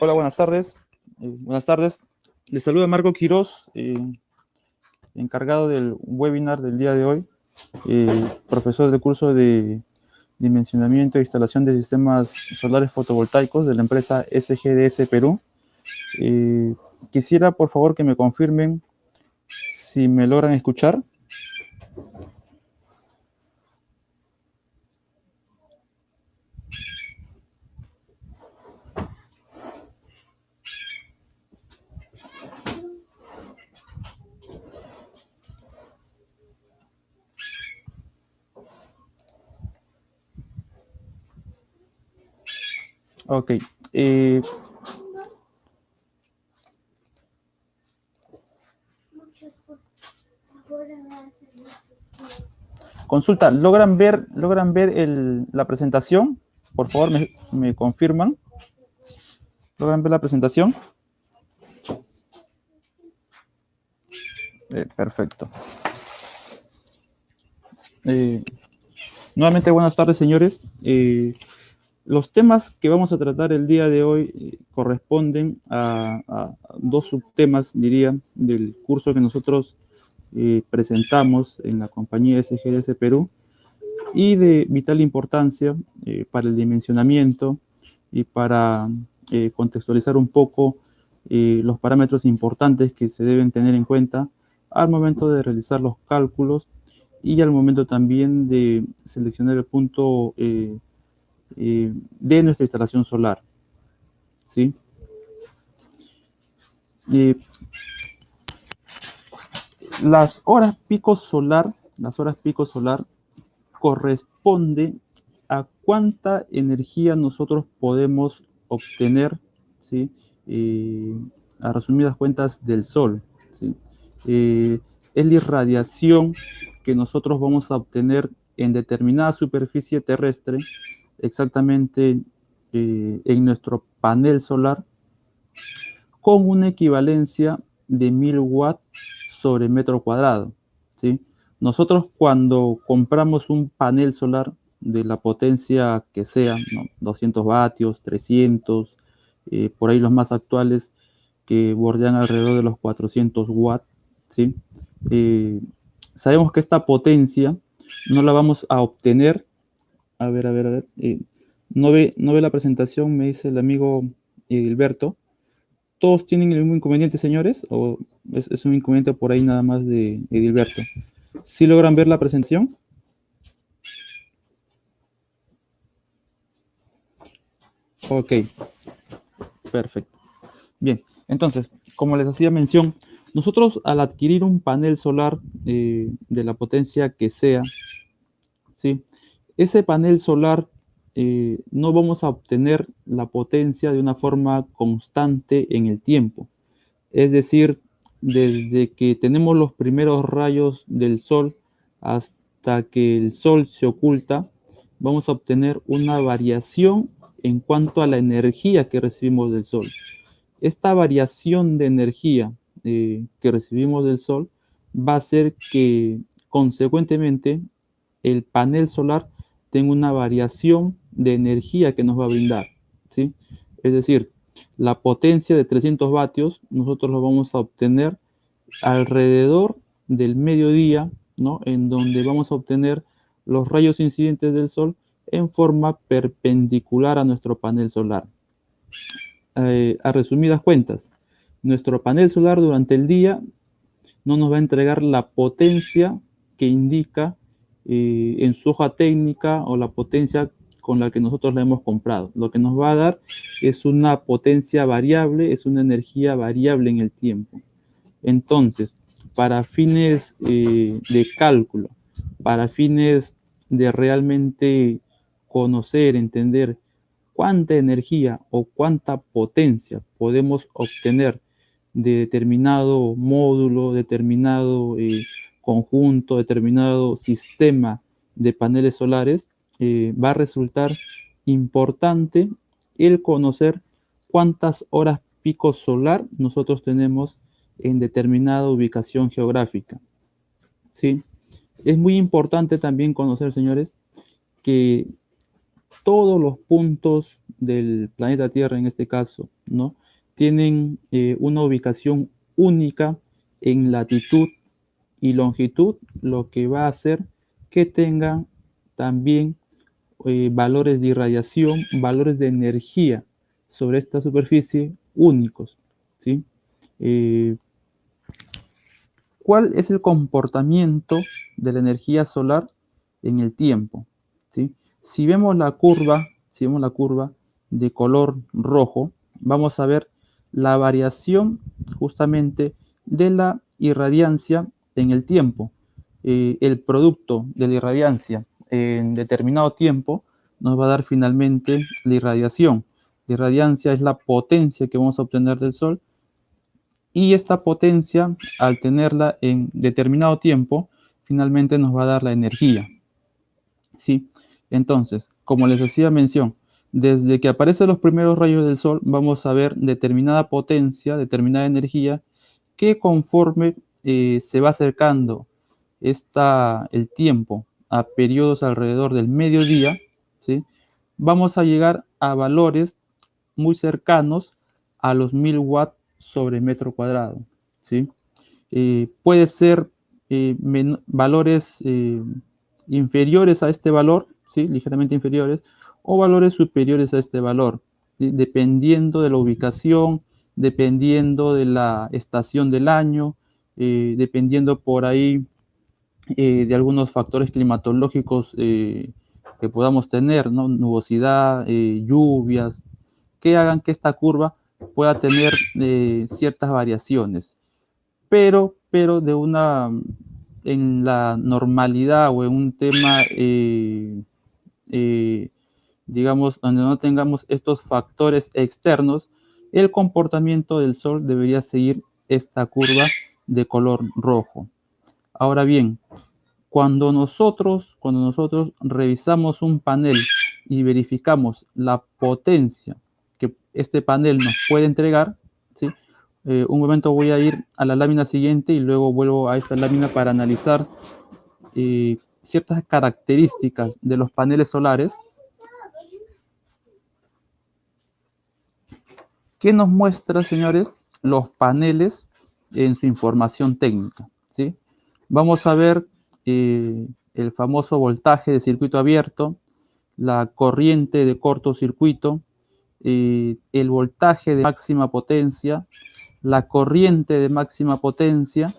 Hola, buenas tardes. Buenas tardes. Les saluda Marco Quiroz, encargado del webinar del día de hoy, profesor del curso de dimensionamiento e instalación de sistemas solares fotovoltaicos de la empresa SGDS Perú. Quisiera, por favor, que me confirmen si me logran escuchar. Ok. Consulta, ¿logran ver la presentación? Por favor, me confirman. ¿Logran ver la presentación? Perfecto. Nuevamente, buenas tardes, señores. Los temas que vamos a tratar el día de hoy corresponden a dos subtemas, diría, del curso que nosotros presentamos en la compañía SGDS Perú y de vital importancia para el dimensionamiento y para contextualizar un poco los parámetros importantes que se deben tener en cuenta al momento de realizar los cálculos y al momento también de seleccionar el punto de nuestra instalación solar, ¿sí? Las horas pico solar corresponde a cuánta energía nosotros podemos obtener, ¿sí? A resumidas cuentas, del sol, ¿sí? Es la irradiación que nosotros vamos a obtener en determinada superficie terrestre, exactamente en nuestro panel solar, con una equivalencia de 1000 watts sobre metro cuadrado, ¿sí? Nosotros cuando compramos un panel solar de la potencia que sea, ¿no? 200 vatios, 300, por ahí los más actuales que bordean alrededor de los 400 watts, ¿sí? Sabemos que esta potencia no la vamos a obtener. A ver. ¿No ve la presentación? Me dice el amigo Gilberto. ¿Todos tienen el mismo inconveniente, señores? ¿O es un inconveniente por ahí nada más de Edilberto? ¿Sí logran ver la presentación? Ok, perfecto. Bien, entonces, como les hacía mención, nosotros al adquirir un panel solar de la potencia que sea, ¿sí? Ese panel solar no vamos a obtener la potencia de una forma constante en el tiempo. Es decir, desde que tenemos los primeros rayos del sol hasta que el sol se oculta, vamos a obtener una variación en cuanto a la energía que recibimos del sol. Esta variación de energía que recibimos del sol va a hacer que, consecuentemente, el panel solar tenga una variación de energía que nos va a brindar, ¿sí? Es decir, la potencia de 300 vatios nosotros lo vamos a obtener alrededor del mediodía, ¿no? En donde vamos a obtener los rayos incidentes del sol en forma perpendicular a nuestro panel solar. A resumidas cuentas, nuestro panel solar durante el día no nos va a entregar la potencia que indica en su hoja técnica o la potencia con la que nosotros la hemos comprado. Lo que nos va a dar es una potencia variable, es una energía variable en el tiempo. Entonces, para fines de cálculo, para fines de realmente conocer, entender cuánta energía o cuánta potencia podemos obtener de determinado módulo, determinado conjunto, determinado sistema de paneles solares, va a resultar importante el conocer cuántas horas pico solar nosotros tenemos en determinada ubicación geográfica, ¿sí? Es muy importante también conocer, señores, que todos los puntos del planeta Tierra, en este caso, ¿no? Tienen una ubicación única en latitud y longitud, lo que va a hacer que tengan también valores de irradiación, valores de energía sobre esta superficie únicos, ¿sí? ¿Cuál es el comportamiento de la energía solar en el tiempo? ¿Sí? Si vemos la curva de color rojo, vamos a ver la variación justamente de la irradiancia en el tiempo. El producto de la irradiancia en determinado tiempo nos va a dar finalmente la irradiación. La irradiancia es la potencia que vamos a obtener del Sol, y esta potencia, al tenerla en determinado tiempo, finalmente nos va a dar la energía. ¿Sí? Entonces, como les hacía mención, desde que aparecen los primeros rayos del Sol, vamos a ver determinada potencia, determinada energía, que conforme se va acercando el tiempo a periodos alrededor del mediodía, ¿sí? Vamos a llegar a valores muy cercanos a los 1000 watts sobre metro cuadrado, ¿sí? Puede ser valores inferiores a este valor, ¿sí? Ligeramente inferiores, o valores superiores a este valor, ¿sí? Dependiendo de la ubicación, dependiendo de la estación del año, dependiendo por ahí de algunos factores climatológicos que podamos tener, ¿no? Nubosidad, lluvias, que hagan que esta curva pueda tener ciertas variaciones, pero en la normalidad o en un tema, digamos, donde no tengamos estos factores externos, el comportamiento del Sol debería seguir esta curva de color rojo. Ahora bien, cuando nosotros revisamos un panel y verificamos la potencia que este panel nos puede entregar, ¿sí? Un momento voy a ir a la lámina siguiente y luego vuelvo a esta lámina para analizar ciertas características de los paneles solares. ¿Qué nos muestra, señores, los paneles en su información técnica? ¿Sí? Vamos a ver el famoso voltaje de circuito abierto, la corriente de cortocircuito, el voltaje de máxima potencia, la corriente de máxima potencia,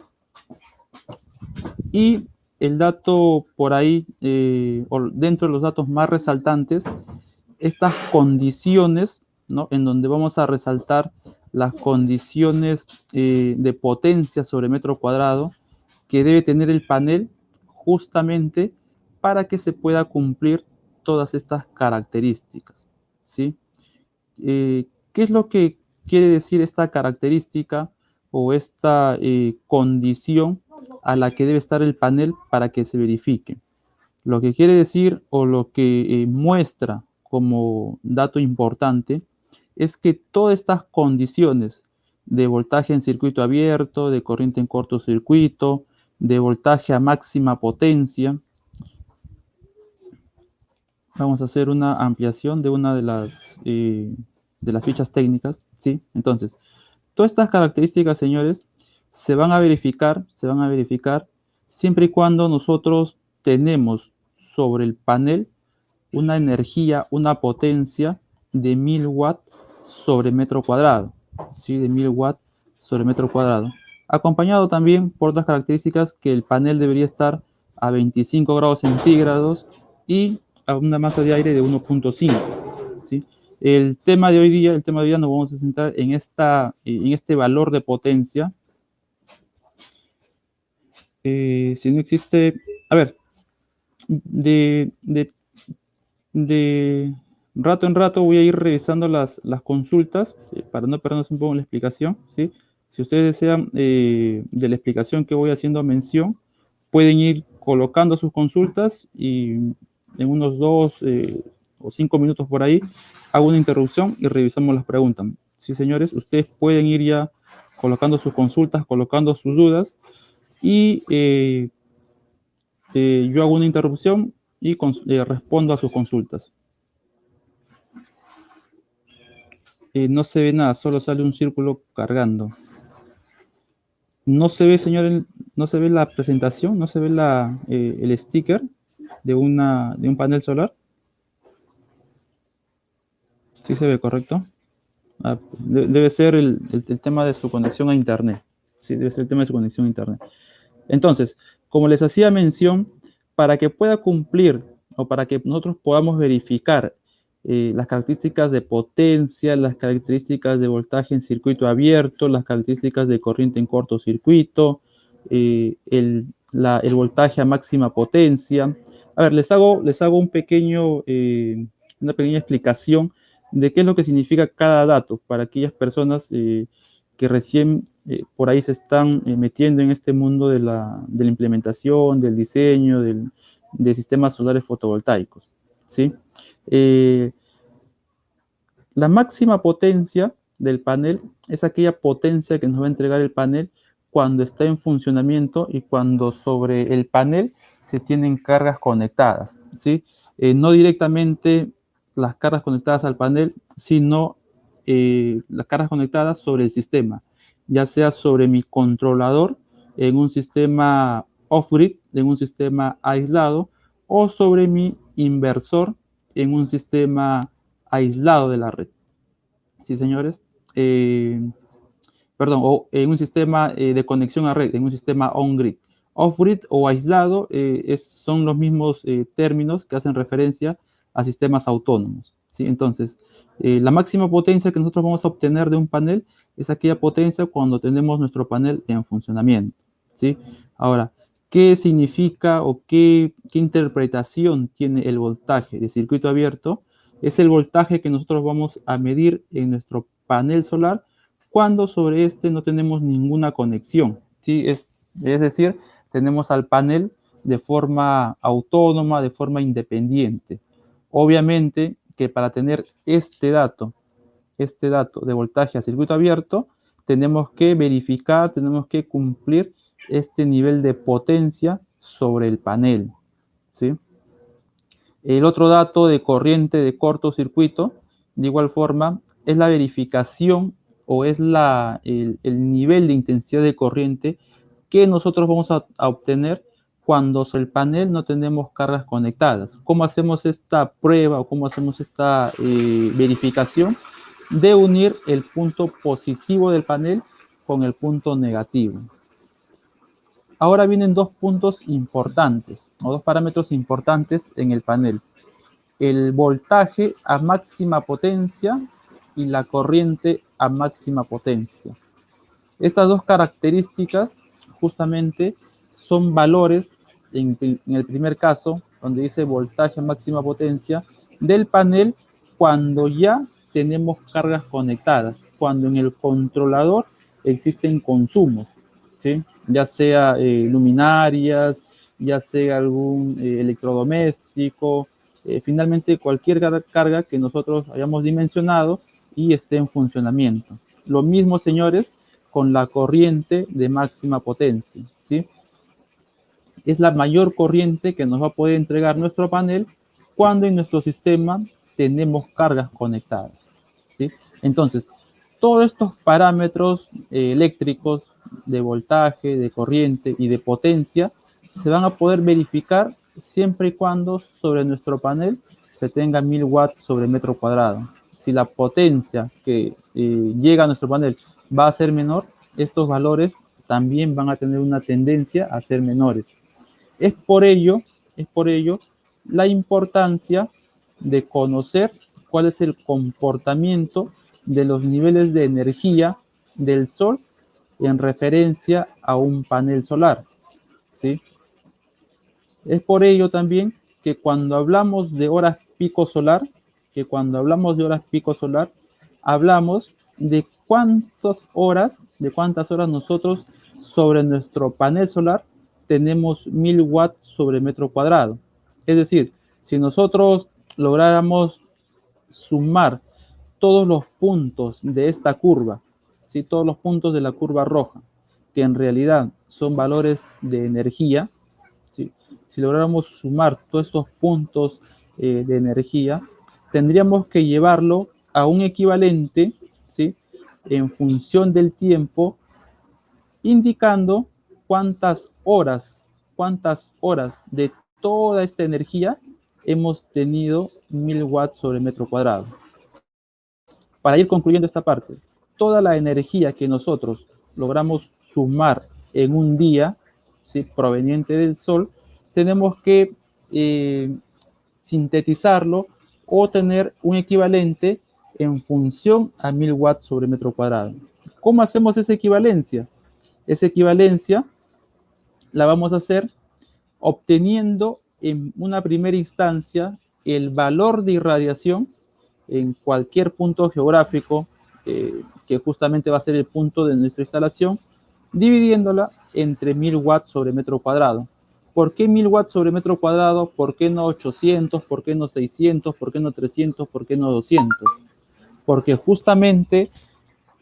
y el dato por ahí, o dentro de los datos más resaltantes, estas condiciones, ¿no? En donde vamos a resaltar las condiciones de potencia sobre metro cuadrado que debe tener el panel justamente para que se pueda cumplir todas estas características, ¿sí? ¿Qué es lo que quiere decir esta característica o esta condición a la que debe estar el panel para que se verifique? Lo que quiere decir o lo que muestra como dato importante es que todas estas condiciones de voltaje en circuito abierto, de corriente en cortocircuito, de voltaje a máxima potencia. Vamos a hacer una ampliación de una de las fichas técnicas, ¿sí? Entonces, todas estas características, señores, se van a verificar siempre y cuando nosotros tenemos sobre el panel una energía, una potencia de 1000 watts sobre metro cuadrado, ¿sí? De 1000 watts sobre metro cuadrado. Acompañado también por otras características, que el panel debería estar a 25 grados centígrados y a una masa de aire de 1.5, ¿sí? El tema de hoy día nos vamos a centrar en este valor de potencia. Si no existe, a ver, de rato en rato voy a ir revisando las consultas para no perdernos un poco en la explicación, ¿sí? Si ustedes desean de la explicación que voy haciendo mención, pueden ir colocando sus consultas y en unos 2 o 5 minutos por ahí hago una interrupción y revisamos las preguntas. Sí, señores, ustedes pueden ir ya colocando sus consultas, colocando sus dudas y yo hago una interrupción y respondo a sus consultas. No se ve nada, solo sale un círculo cargando. No se ve, señor, no se ve la presentación, no se ve el sticker de un panel solar. Sí se ve, ¿correcto? Debe ser el tema de su conexión a Internet. Sí, debe ser el tema de su conexión a Internet. Entonces, como les hacía mención, para que pueda cumplir o para que nosotros podamos verificar las características de potencia, las características de voltaje en circuito abierto, las características de corriente en cortocircuito, el voltaje a máxima potencia. A ver, les hago una pequeña explicación de qué es lo que significa cada dato para aquellas personas que recién por ahí se están metiendo en este mundo de la implementación, del diseño, de sistemas solares fotovoltaicos, ¿sí? La máxima potencia del panel es aquella potencia que nos va a entregar el panel cuando está en funcionamiento y cuando sobre el panel se tienen cargas conectadas, ¿sí? No directamente las cargas conectadas al panel, sino las cargas conectadas sobre el sistema, ya sea sobre mi controlador en un sistema off-grid, en un sistema aislado, o sobre mi inversor en un sistema aislado de la red. Sí, señores. Perdón, o en un sistema de conexión a red, en un sistema on-grid. Off-grid o aislado son los mismos términos que hacen referencia a sistemas autónomos, ¿sí? Entonces, la máxima potencia que nosotros vamos a obtener de un panel es aquella potencia cuando tenemos nuestro panel en funcionamiento, ¿sí? Ahora, ¿qué significa o qué interpretación tiene el voltaje de circuito abierto? Es el voltaje que nosotros vamos a medir en nuestro panel solar cuando sobre este no tenemos ninguna conexión, ¿sí? Es decir, tenemos al panel de forma autónoma, de forma independiente. Obviamente que para tener este dato de voltaje a circuito abierto, tenemos que verificar, tenemos que cumplir este nivel de potencia sobre el panel, ¿sí? El otro dato de corriente de cortocircuito, de igual forma, es la verificación o es el nivel de intensidad de corriente que nosotros vamos a obtener cuando sobre el panel no tenemos cargas conectadas. ¿Cómo hacemos esta prueba o cómo hacemos esta verificación? De unir el punto positivo del panel con el punto negativo. Ahora vienen dos puntos importantes, o dos parámetros importantes en el panel: el voltaje a máxima potencia y la corriente a máxima potencia. Estas dos características justamente son valores, en el primer caso, donde dice voltaje a máxima potencia, del panel cuando ya tenemos cargas conectadas, cuando en el controlador existen consumos, ¿sí? Ya sea luminarias, ya sea algún electrodoméstico, finalmente cualquier carga que nosotros hayamos dimensionado y esté en funcionamiento. Lo mismo, señores, con la corriente de máxima potencia, ¿sí? Es la mayor corriente que nos va a poder entregar nuestro panel cuando en nuestro sistema tenemos cargas conectadas, ¿sí? Entonces, todos estos parámetros eléctricos de voltaje, de corriente y de potencia se van a poder verificar siempre y cuando sobre nuestro panel se tenga 1000 watts sobre metro cuadrado. Si la potencia que llega a nuestro panel va a ser menor, estos valores también van a tener una tendencia a ser menores. Es por ello la importancia de conocer cuál es el comportamiento de los niveles de energía del sol en referencia a un panel solar, ¿sí? Es por ello también que cuando hablamos de horas pico solar, hablamos de cuántas horas nosotros sobre nuestro panel solar tenemos 1000 watts sobre metro cuadrado. Es decir, si nosotros lográramos sumar todos los puntos de esta curva, ¿sí? Todos los puntos de la curva roja, que en realidad son valores de energía, ¿sí? Si lográramos sumar todos estos puntos de energía, tendríamos que llevarlo a un equivalente en función del tiempo, indicando cuántas horas de toda esta energía hemos tenido 1000 watts sobre metro cuadrado. Para ir concluyendo esta parte, toda la energía que nosotros logramos sumar en un día, ¿sí?, proveniente del Sol, tenemos que sintetizarlo o tener un equivalente en función a 1000 watts sobre metro cuadrado. ¿Cómo hacemos esa equivalencia? Esa equivalencia la vamos a hacer obteniendo en una primera instancia el valor de irradiación en cualquier punto geográfico, que justamente va a ser el punto de nuestra instalación, dividiéndola entre 1000 watts sobre metro cuadrado. ¿Por qué 1000 watts sobre metro cuadrado? ¿Por qué no 800? ¿Por qué no 600? ¿Por qué no 300? ¿Por qué no 200? Porque justamente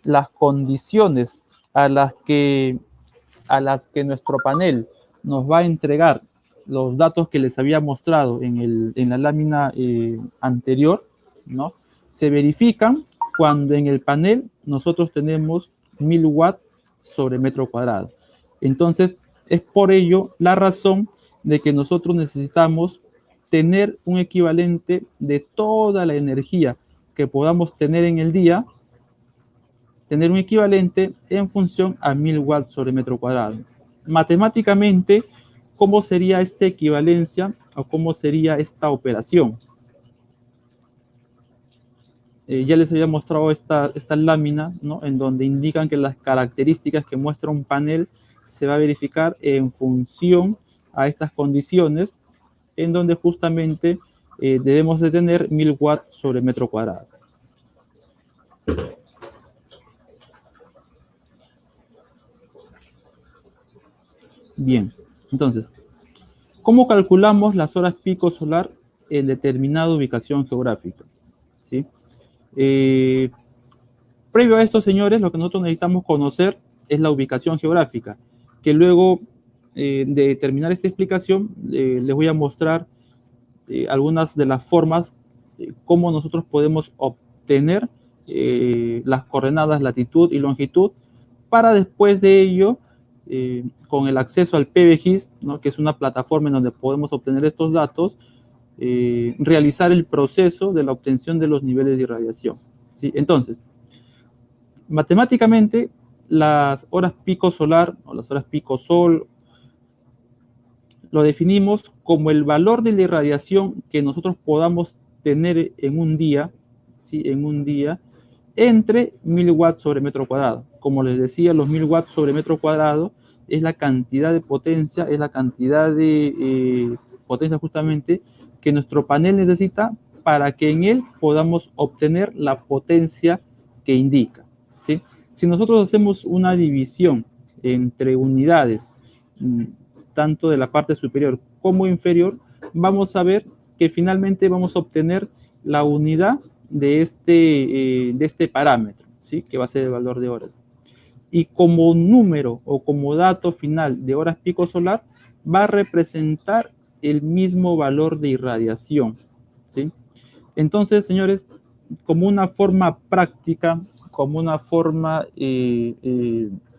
las condiciones a las que nuestro panel nos va a entregar los datos que les había mostrado en la lámina anterior, ¿no?, se verifican cuando en el panel nosotros tenemos 1000 watts sobre metro cuadrado. Entonces, es por ello la razón de que nosotros necesitamos tener un equivalente de toda la energía que podamos tener en el día, tener un equivalente en función a 1000 watts sobre metro cuadrado. Matemáticamente, ¿cómo sería esta equivalencia o cómo sería esta operación? Ya les había mostrado esta lámina, ¿no?, en donde indican que las características que muestra un panel se va a verificar en función a estas condiciones, en donde justamente debemos de tener 1000 watts sobre metro cuadrado. Bien, entonces, ¿cómo calculamos las horas pico solar en determinada ubicación geográfica? ¿Sí? Previo a esto, señores, lo que nosotros necesitamos conocer es la ubicación geográfica, que luego de terminar esta explicación les voy a mostrar algunas de las formas cómo nosotros podemos obtener las coordenadas latitud y longitud, para después de ello, con el acceso al PBGIS, ¿no?, que es una plataforma en donde podemos obtener estos datos, realizar el proceso de la obtención de los niveles de irradiación, ¿sí? Entonces, matemáticamente, las horas pico solar o las horas pico sol lo definimos como el valor de la irradiación que nosotros podamos tener en un día, ¿sí?, en un día, entre 1000 watts sobre metro cuadrado. Como les decía, los 1000 watts sobre metro cuadrado es la cantidad de potencia, es la cantidad de potencia justamente que nuestro panel necesita para que en él podamos obtener la potencia que indica, ¿sí? Si nosotros hacemos una división entre unidades, tanto de la parte superior como inferior, vamos a ver que finalmente vamos a obtener la unidad de este parámetro, ¿sí?, que va a ser el valor de horas. Y como número o como dato final de horas pico solar, va a representar el mismo valor de irradiación, ¿sí? Entonces, señores, como una forma práctica, como una forma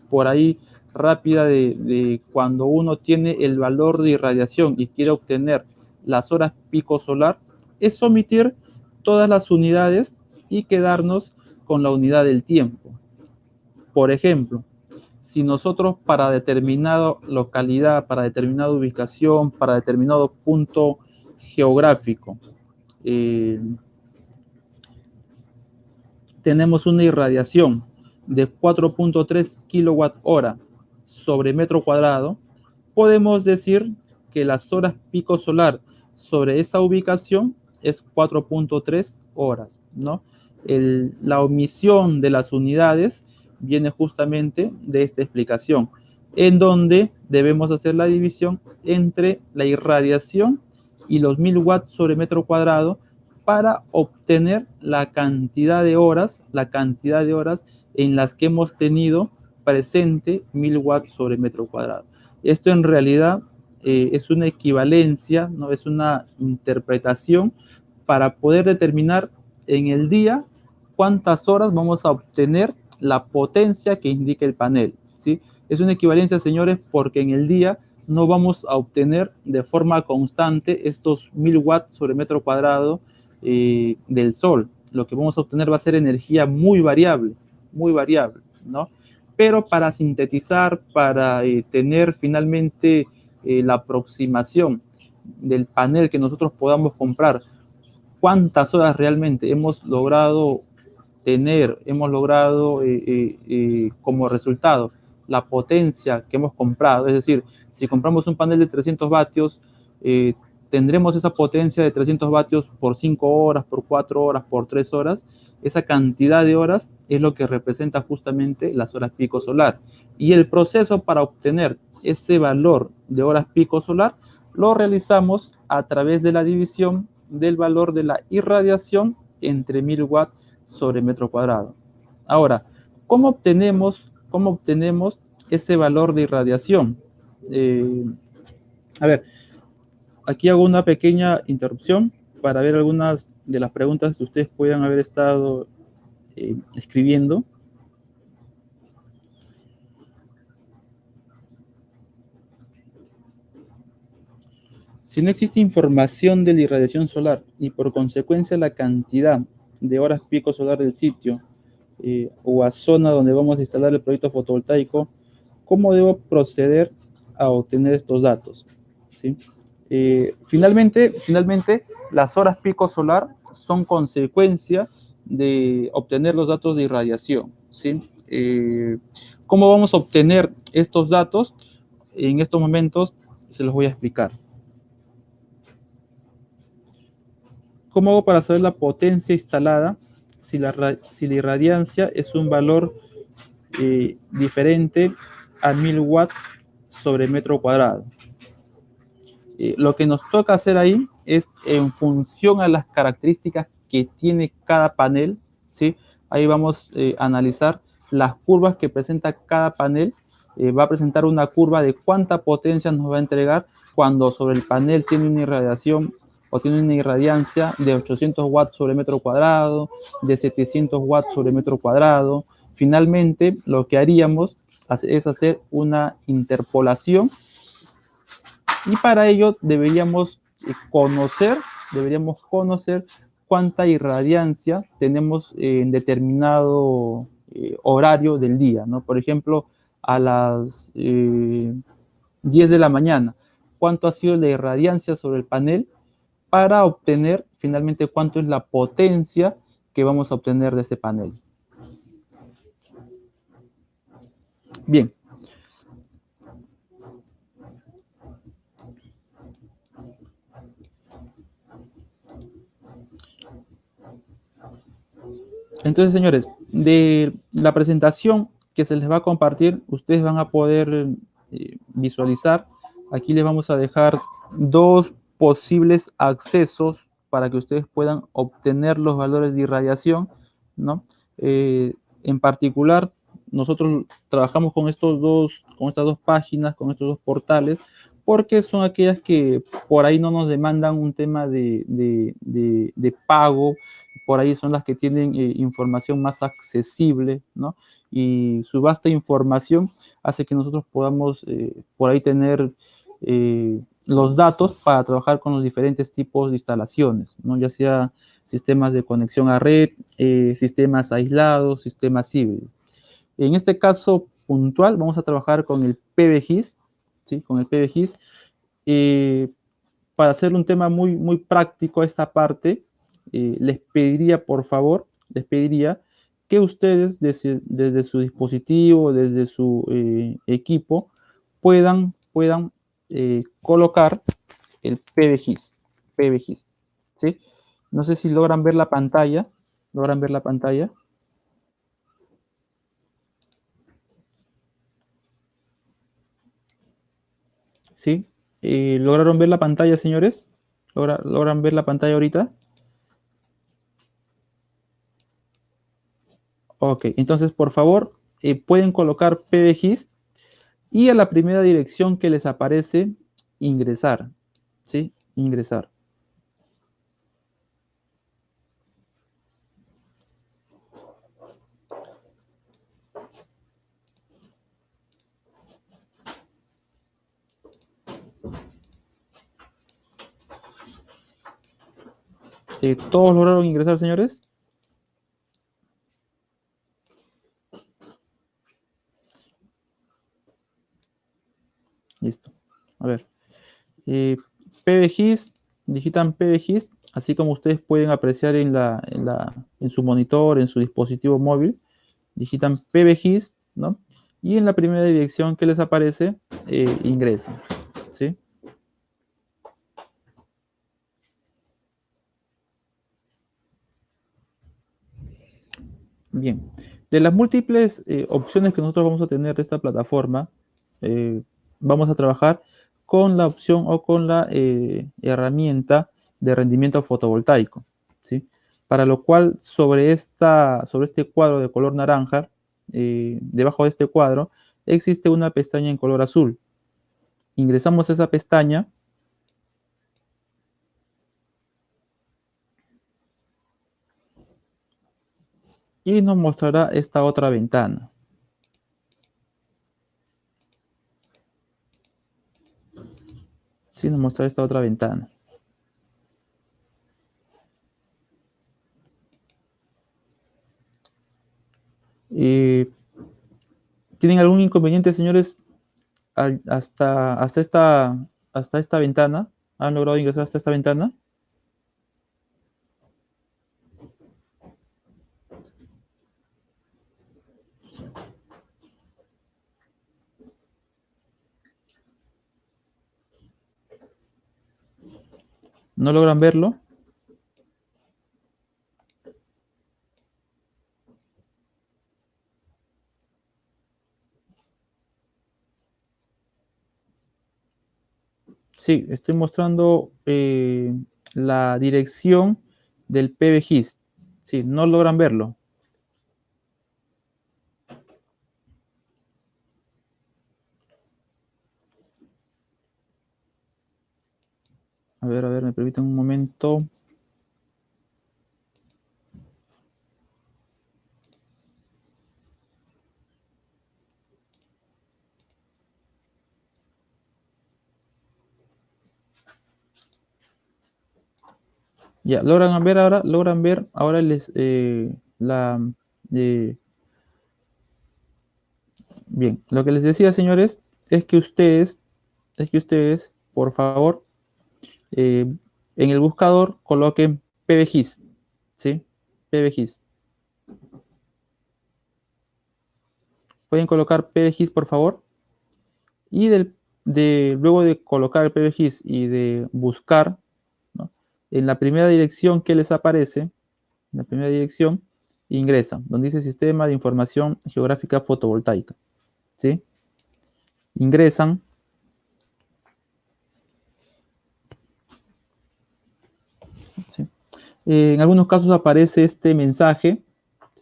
por ahí rápida de cuando uno tiene el valor de irradiación y quiere obtener las horas pico solar, es omitir todas las unidades y quedarnos con la unidad del tiempo. Por ejemplo, si nosotros para determinada localidad, para determinada ubicación, para determinado punto geográfico, tenemos una irradiación de 4.3 kWh sobre metro cuadrado, podemos decir que las horas pico solar sobre esa ubicación es 4.3 horas, ¿no? La omisión de las unidades viene justamente de esta explicación, en donde debemos hacer la división entre la irradiación y los 1000 watts sobre metro cuadrado para obtener la cantidad de horas en las que hemos tenido presente 1000 watts sobre metro cuadrado. Esto en realidad es una equivalencia, ¿no?, es una interpretación para poder determinar en el día cuántas horas vamos a obtener la potencia que indica el panel, ¿sí? Es una equivalencia, señores, porque en el día no vamos a obtener de forma constante estos 1000 watts sobre metro cuadrado del sol. Lo que vamos a obtener va a ser energía muy variable, ¿no? Pero para sintetizar, para tener finalmente la aproximación del panel que nosotros podamos comprar, cuántas horas realmente hemos logrado como resultado la potencia que hemos comprado. Es decir, si compramos un panel de 300 vatios, tendremos esa potencia de 300 vatios por 5 horas, por 4 horas, por 3 horas. Esa cantidad de horas es lo que representa justamente las horas pico solar. Y el proceso para obtener ese valor de horas pico solar lo realizamos a través de la división del valor de la irradiación entre 1000 watts sobre metro cuadrado. Ahora, cómo obtenemos ese valor de irradiación? A ver, aquí hago una pequeña interrupción para ver algunas de las preguntas que ustedes puedan haber estado escribiendo. Si no existe información de la irradiación solar y por consecuencia la cantidad de horas pico solar del sitio o a zona donde vamos a instalar el proyecto fotovoltaico, ¿cómo debo proceder a obtener estos datos? ¿Sí? Finalmente, las horas pico solar son consecuencia de obtener los datos de irradiación. ¿Sí? ¿Cómo vamos a obtener estos datos? En estos momentos se los voy a explicar. ¿Cómo hago para saber la potencia instalada si la irradiancia es un valor diferente a 1000 watts sobre metro cuadrado? Lo que nos toca hacer ahí es en función a las características que tiene cada panel, ¿sí? Ahí vamos a analizar las curvas que presenta cada panel. Va a presentar una curva de cuánta potencia nos va a entregar cuando sobre el panel tiene una irradiación o tiene una irradiancia de 800 watts sobre metro cuadrado, de 700 watts sobre metro cuadrado. Finalmente, lo que haríamos es hacer una interpolación y para ello deberíamos conocer cuánta irradiancia tenemos en determinado horario del día, ¿no? Por ejemplo, a las 10 de la mañana, cuánto ha sido la irradiancia sobre el panel para obtener finalmente cuánto es la potencia que vamos a obtener de ese panel. Bien. Entonces, señores, de la presentación que se les va a compartir, ustedes van a poder visualizar. Aquí les vamos a dejar dos posibles accesos para que ustedes puedan obtener los valores de irradiación, ¿no? En particular, nosotros trabajamos con estas dos páginas, con estos dos portales, porque son aquellas que por ahí no nos demandan un tema de pago. Por ahí son las que tienen información más accesible, ¿no? Y su vasta información hace que nosotros podamos por ahí tener los datos para trabajar con los diferentes tipos de instalaciones, ¿no? Ya sea sistemas de conexión a red, sistemas aislados, sistemas híbridos. En este caso puntual vamos a trabajar con el PVGIS, ¿sí? Con el PVGIS. Para hacer un tema muy, muy práctico a esta parte, les pediría, por favor, que ustedes desde su dispositivo, desde su equipo, puedan colocar el PVGIS, ¿sí? No sé si logran ver la pantalla. ¿Logran ver la pantalla? ¿Sí? ¿Lograron ver la pantalla, señores? ¿Logran ver la pantalla ahorita? Ok, entonces por favor pueden colocar PVGIS y a la primera dirección que les aparece ingresar, ¿sí? Ingresar. ¿Todos lograron ingresar, señores? Listo. A ver. PBGIS, digitan PBGIS, así como ustedes pueden apreciar en su monitor, en su dispositivo móvil, digitan PBGIS, ¿no? Y en la primera dirección que les aparece, ingresan, ¿sí? Bien. De las múltiples opciones que nosotros vamos a tener de esta plataforma, vamos a trabajar con la opción o con la herramienta de rendimiento fotovoltaico, ¿sí? Para lo cual, sobre este cuadro de color naranja, debajo de este cuadro, existe una pestaña en color azul. Ingresamos a esa pestaña y nos mostrará esta otra ventana. Sí, nos mostrará esta otra ventana. ¿Tienen algún inconveniente, señores, hasta esta ventana? ¿Han logrado ingresar hasta esta ventana? ¿No logran verlo? Sí, estoy mostrando la dirección del PBGIS. Sí, no logran verlo. A ver, me permiten un momento. Ya, logran ver ahora eh, bien, lo que les decía, señores, es que ustedes, por favor, eh, en el buscador coloquen PBGIS, ¿sí? PBGIS. Pueden colocar PBGIS, por favor. Y luego de colocar el PBGIS y de buscar, ¿no? En la primera dirección que les aparece, en la primera dirección, ingresan, donde dice Sistema de Información Geográfica Fotovoltaica, ¿sí? Ingresan. ¿Sí? En algunos casos aparece este mensaje,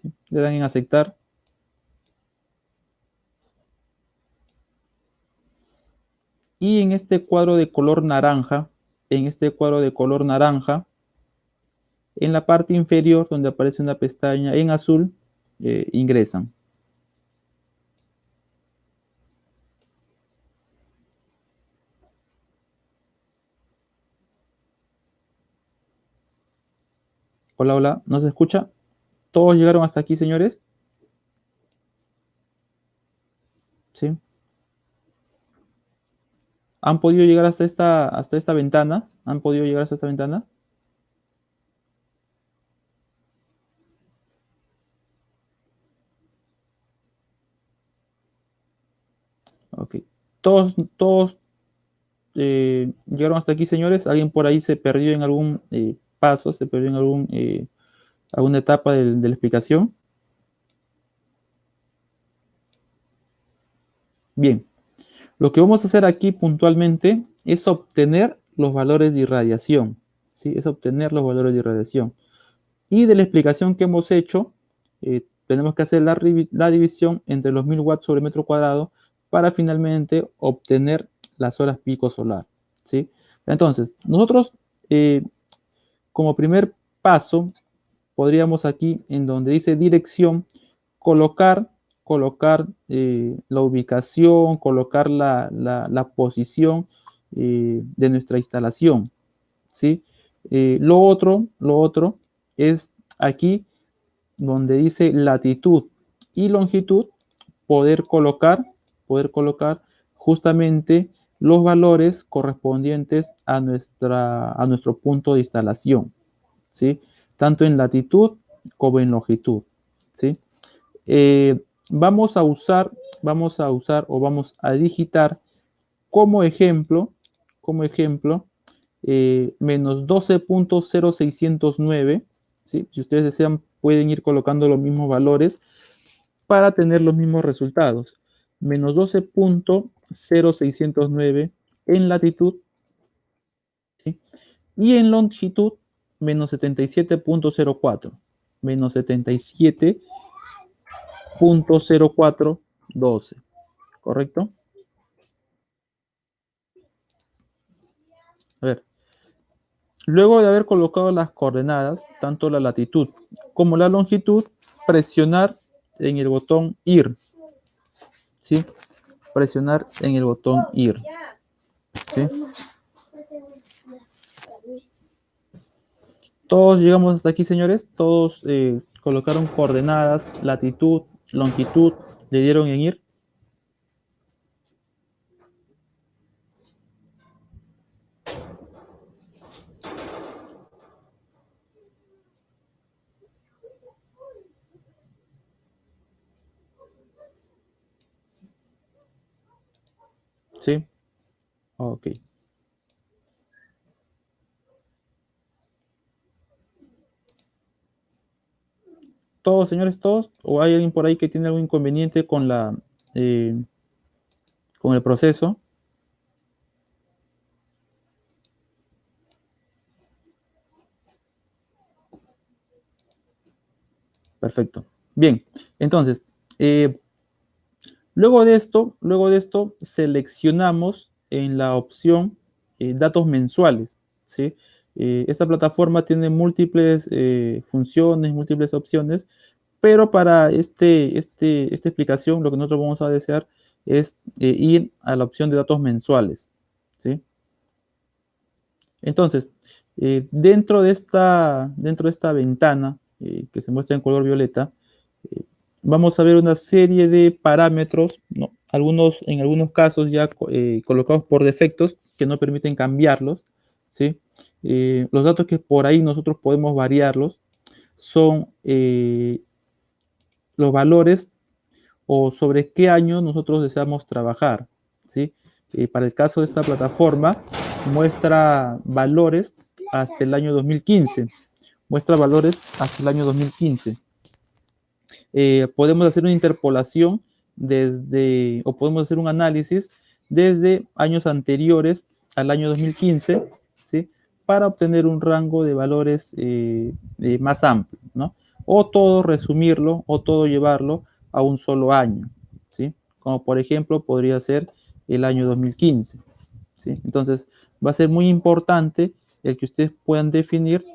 ¿sí? Le dan en aceptar. Y en este cuadro de color naranja, en la parte inferior donde aparece una pestaña en azul, ingresan. Hola, hola, ¿no se escucha? ¿Todos llegaron hasta aquí, señores? ¿Sí? ¿Han podido llegar hasta esta ventana? ¿Han podido llegar hasta esta ventana? Ok. Todos llegaron hasta aquí, señores. ¿Alguien por ahí se perdió en algún paso? ¿Se perdió en alguna etapa de la explicación? Bien. Lo que vamos a hacer aquí puntualmente es obtener los valores de irradiación. ¿Sí? Es obtener los valores de irradiación. Y de la explicación que hemos hecho, tenemos que hacer la división entre los 1000 watts sobre metro cuadrado para finalmente obtener las horas pico solar, ¿sí? Entonces, nosotros, como primer paso, podríamos aquí, en donde dice dirección, colocar la ubicación, colocar la posición de nuestra instalación, ¿sí? Lo otro es aquí donde dice latitud y longitud, poder colocar justamente los valores correspondientes a nuestro punto de instalación, ¿sí? Tanto en latitud como en longitud, ¿sí? Vamos a usar o vamos a digitar como ejemplo, menos 12.0609, ¿sí? Si ustedes desean, pueden ir colocando los mismos valores para tener los mismos resultados. Menos 12.0609 en latitud, ¿sí? Y en longitud, menos 77.04. Menos 77.0412. ¿Correcto? A ver. Luego de haber colocado las coordenadas, tanto la latitud como la longitud, presionar en el botón IR, ¿sí? Presionar en el botón IR, ¿sí? Todos llegamos hasta aquí, señores. Todos colocaron coordenadas, latitud, longitud, le dieron en IR. ¿Sí? Ok. ¿Todos, señores, todos? ¿O hay alguien por ahí que tiene algún inconveniente con con el proceso? Perfecto. Bien, entonces, luego de esto, seleccionamos en la opción datos mensuales, ¿sí? Esta plataforma tiene múltiples funciones, múltiples opciones, pero para esta explicación lo que nosotros vamos a desear es ir a la opción de datos mensuales, ¿sí? Entonces, dentro de esta ventana que se muestra en color violeta, vamos a ver una serie de parámetros, ¿no? En algunos casos ya colocados por defectos que no permiten cambiarlos, ¿sí? Los datos que por ahí nosotros podemos variarlos son los valores o sobre qué año nosotros deseamos trabajar, ¿sí? Para el caso de esta plataforma, muestra valores hasta el año 2015. Muestra valores hasta el año 2015. Podemos hacer una interpolación o podemos hacer un análisis desde años anteriores al año 2015, ¿sí? Para obtener un rango de valores más amplio, ¿no? O todo resumirlo, o todo llevarlo a un solo año, ¿sí? Como por ejemplo podría ser el año 2015, ¿sí? Entonces va a ser muy importante el que ustedes puedan definir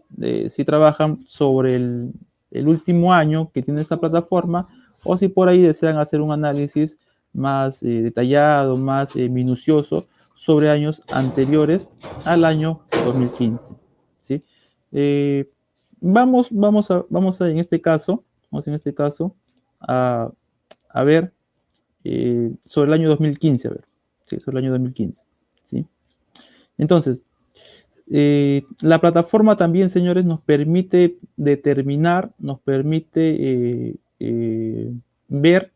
si trabajan sobre el último año que tiene esta plataforma o si por ahí desean hacer un análisis más detallado, más minucioso sobre años anteriores al año 2015, ¿sí? Vamos a, en este caso, a, a ver sobre el año 2015, a ver, sí, sobre el año 2015, ¿sí? Entonces, la plataforma también, señores, nos permite determinar, nos permite ver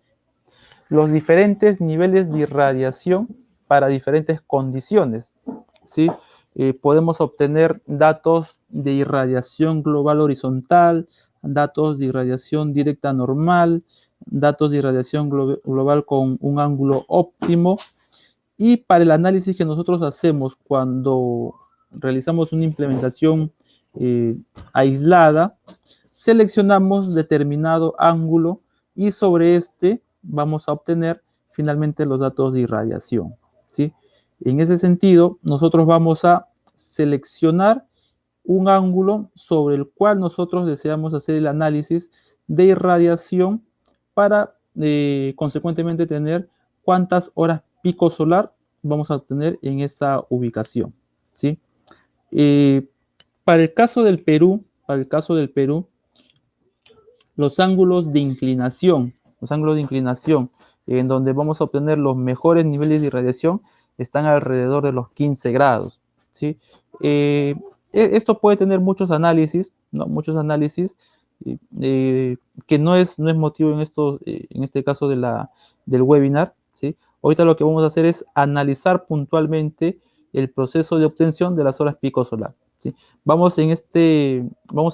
los diferentes niveles de irradiación para diferentes condiciones, ¿sí? Podemos obtener datos de irradiación global horizontal, datos de irradiación directa normal, datos de irradiación global con un ángulo óptimo, y para el análisis que nosotros hacemos cuando realizamos una implementación aislada, seleccionamos determinado ángulo y sobre este vamos a obtener finalmente los datos de irradiación, ¿sí? En ese sentido, nosotros vamos a seleccionar un ángulo sobre el cual nosotros deseamos hacer el análisis de irradiación para consecuentemente tener cuántas horas pico solar vamos a obtener en esa ubicación, ¿sí? Para el caso del Perú, los ángulos de inclinación, en donde vamos a obtener los mejores niveles de irradiación, están alrededor de los 15 grados, ¿sí? Esto puede tener muchos análisis, ¿no? Que no es motivo en este caso del webinar, ¿sí? Ahorita lo que vamos a hacer es analizar puntualmente el proceso de obtención de las horas pico solar, ¿sí? Vamos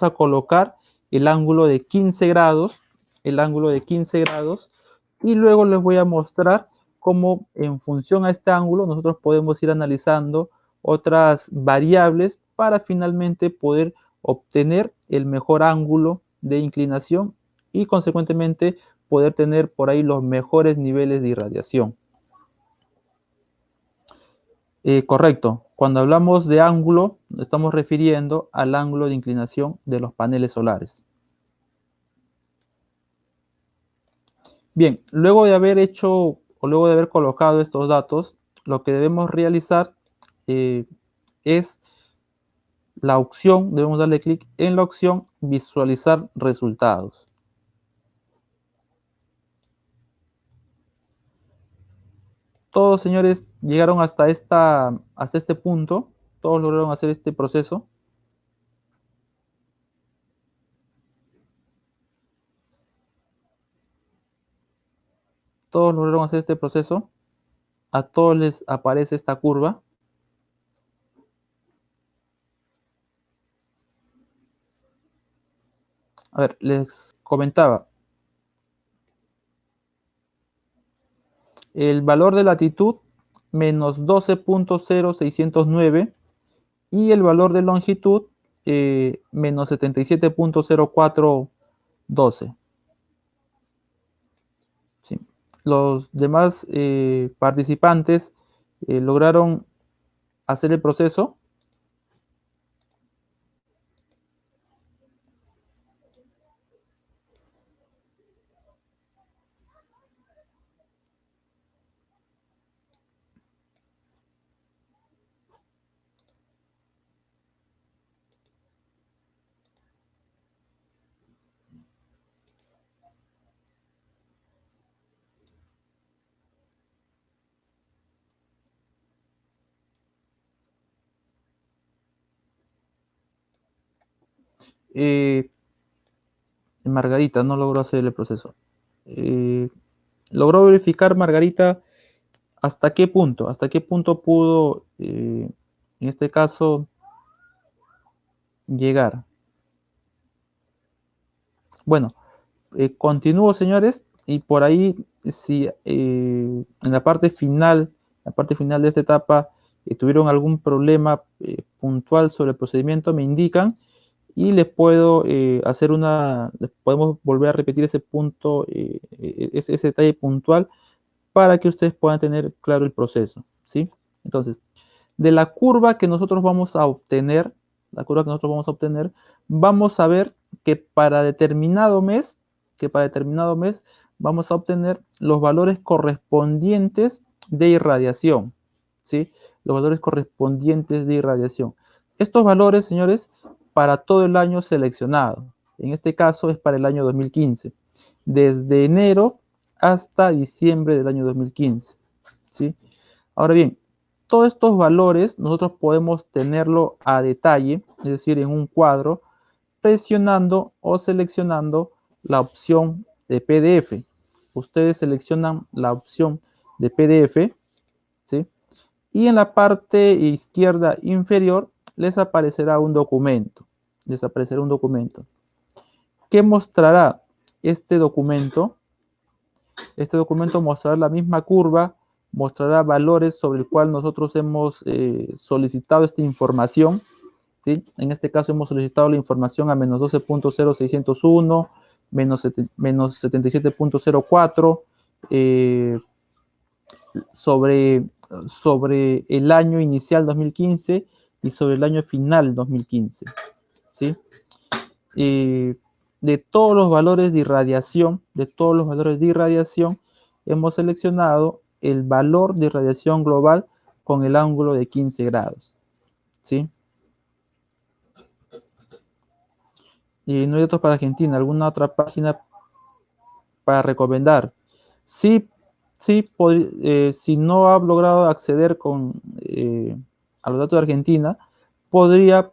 a colocar el ángulo de 15 grados, y luego les voy a mostrar cómo en función a este ángulo nosotros podemos ir analizando otras variables para finalmente poder obtener el mejor ángulo de inclinación y consecuentemente poder tener por ahí los mejores niveles de irradiación. Correcto. Cuando hablamos de ángulo, nos estamos refiriendo al ángulo de inclinación de los paneles solares. Bien, luego de haber colocado estos datos, lo que debemos realizar es la opción, debemos darle clic en la opción visualizar resultados. Todos, señores, llegaron hasta este punto. Todos lograron hacer este proceso. Todos lograron hacer este proceso. A todos les aparece esta curva. A ver, les comentaba. El valor de latitud, menos 12.0609. Y el valor de longitud, menos 77.0412. ¿Sí? Los demás participantes lograron hacer el proceso. Margarita no logró hacer el proceso. ¿Logró verificar, Margarita, hasta qué punto pudo, en este caso, llegar? Bueno, continúo, señores, y por ahí, si en la parte final de esta etapa tuvieron algún problema puntual sobre el procedimiento, me indican y les puedo podemos volver a repetir ese punto, ese detalle puntual para que ustedes puedan tener claro el proceso, ¿sí? Entonces, de la curva que nosotros vamos a obtener, vamos a ver que para determinado mes vamos a obtener los valores correspondientes de irradiación, ¿sí? Los valores correspondientes de irradiación. Estos valores, señores, para todo el año seleccionado. En este caso es para el año 2015. Desde enero hasta diciembre del año 2015, ¿sí? Ahora bien, todos estos valores nosotros podemos tenerlo a detalle, es decir, en un cuadro, presionando o seleccionando la opción de PDF. Ustedes seleccionan la opción de PDF, ¿sí? Y en la parte izquierda inferior les aparecerá un documento. ¿Qué mostrará este documento? Este documento mostrará la misma curva, mostrará valores sobre el cual nosotros hemos solicitado esta información, ¿sí? En este caso hemos solicitado la información a menos 12.0601, menos 77.04, sobre el año inicial 2015 y sobre el año final 2015, ¿sí? De todos los valores de irradiación, hemos seleccionado el valor de irradiación global con el ángulo de 15 grados, ¿sí? Y no hay datos para Argentina. ¿Alguna otra página para recomendar? Sí, sí, si no ha logrado acceder a los datos de Argentina, podría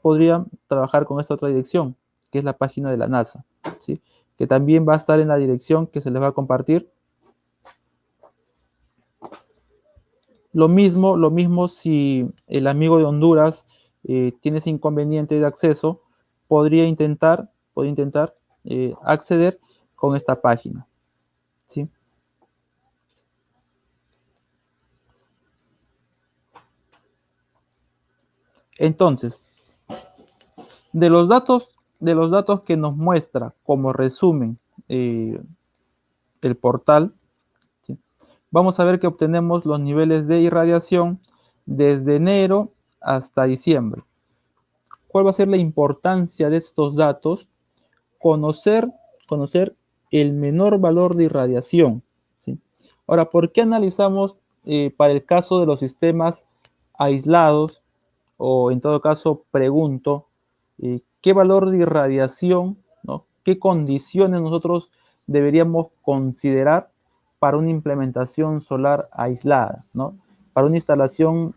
trabajar con esta otra dirección, que es la página de la NASA, ¿sí? Que también va a estar en la dirección que se les va a compartir. Lo mismo si el amigo de Honduras tiene ese inconveniente de acceso, podría intentar acceder con esta página, ¿sí? Entonces, de los datos que nos muestra como resumen el portal, ¿sí? Vamos a ver que obtenemos los niveles de irradiación desde enero hasta diciembre. ¿Cuál va a ser la importancia de estos datos? Conocer, conocer el menor valor de irradiación, ¿sí? Ahora, ¿por qué analizamos para el caso de los sistemas aislados? O en todo caso, pregunto, ¿qué valor de irradiación, ¿no? ¿Qué condiciones nosotros deberíamos considerar para una implementación solar aislada, ¿no? Para una instalación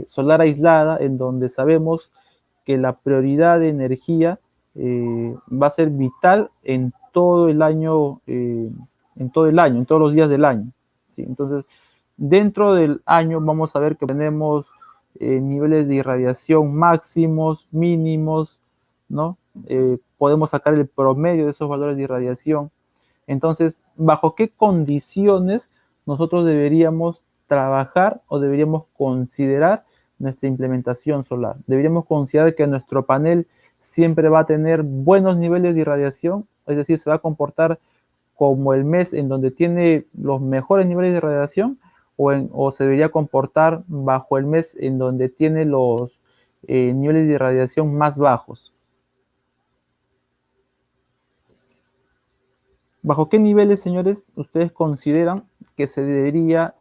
solar aislada en donde sabemos que la prioridad de energía va a ser vital en todo el año, en todos los días del año, ¿sí? Entonces, dentro del año vamos a ver que tenemos niveles de irradiación máximos, mínimos, ¿no? Podemos sacar el promedio de esos valores de irradiación. Entonces, ¿bajo qué condiciones nosotros deberíamos trabajar o deberíamos considerar nuestra implementación solar? Deberíamos considerar que nuestro panel siempre va a tener buenos niveles de irradiación, es decir, se va a comportar como el mes en donde tiene los mejores niveles de radiación, o se debería comportar bajo el mes en donde tiene los niveles de radiación más bajos. ¿Bajo qué niveles, señores, ustedes consideran que se debería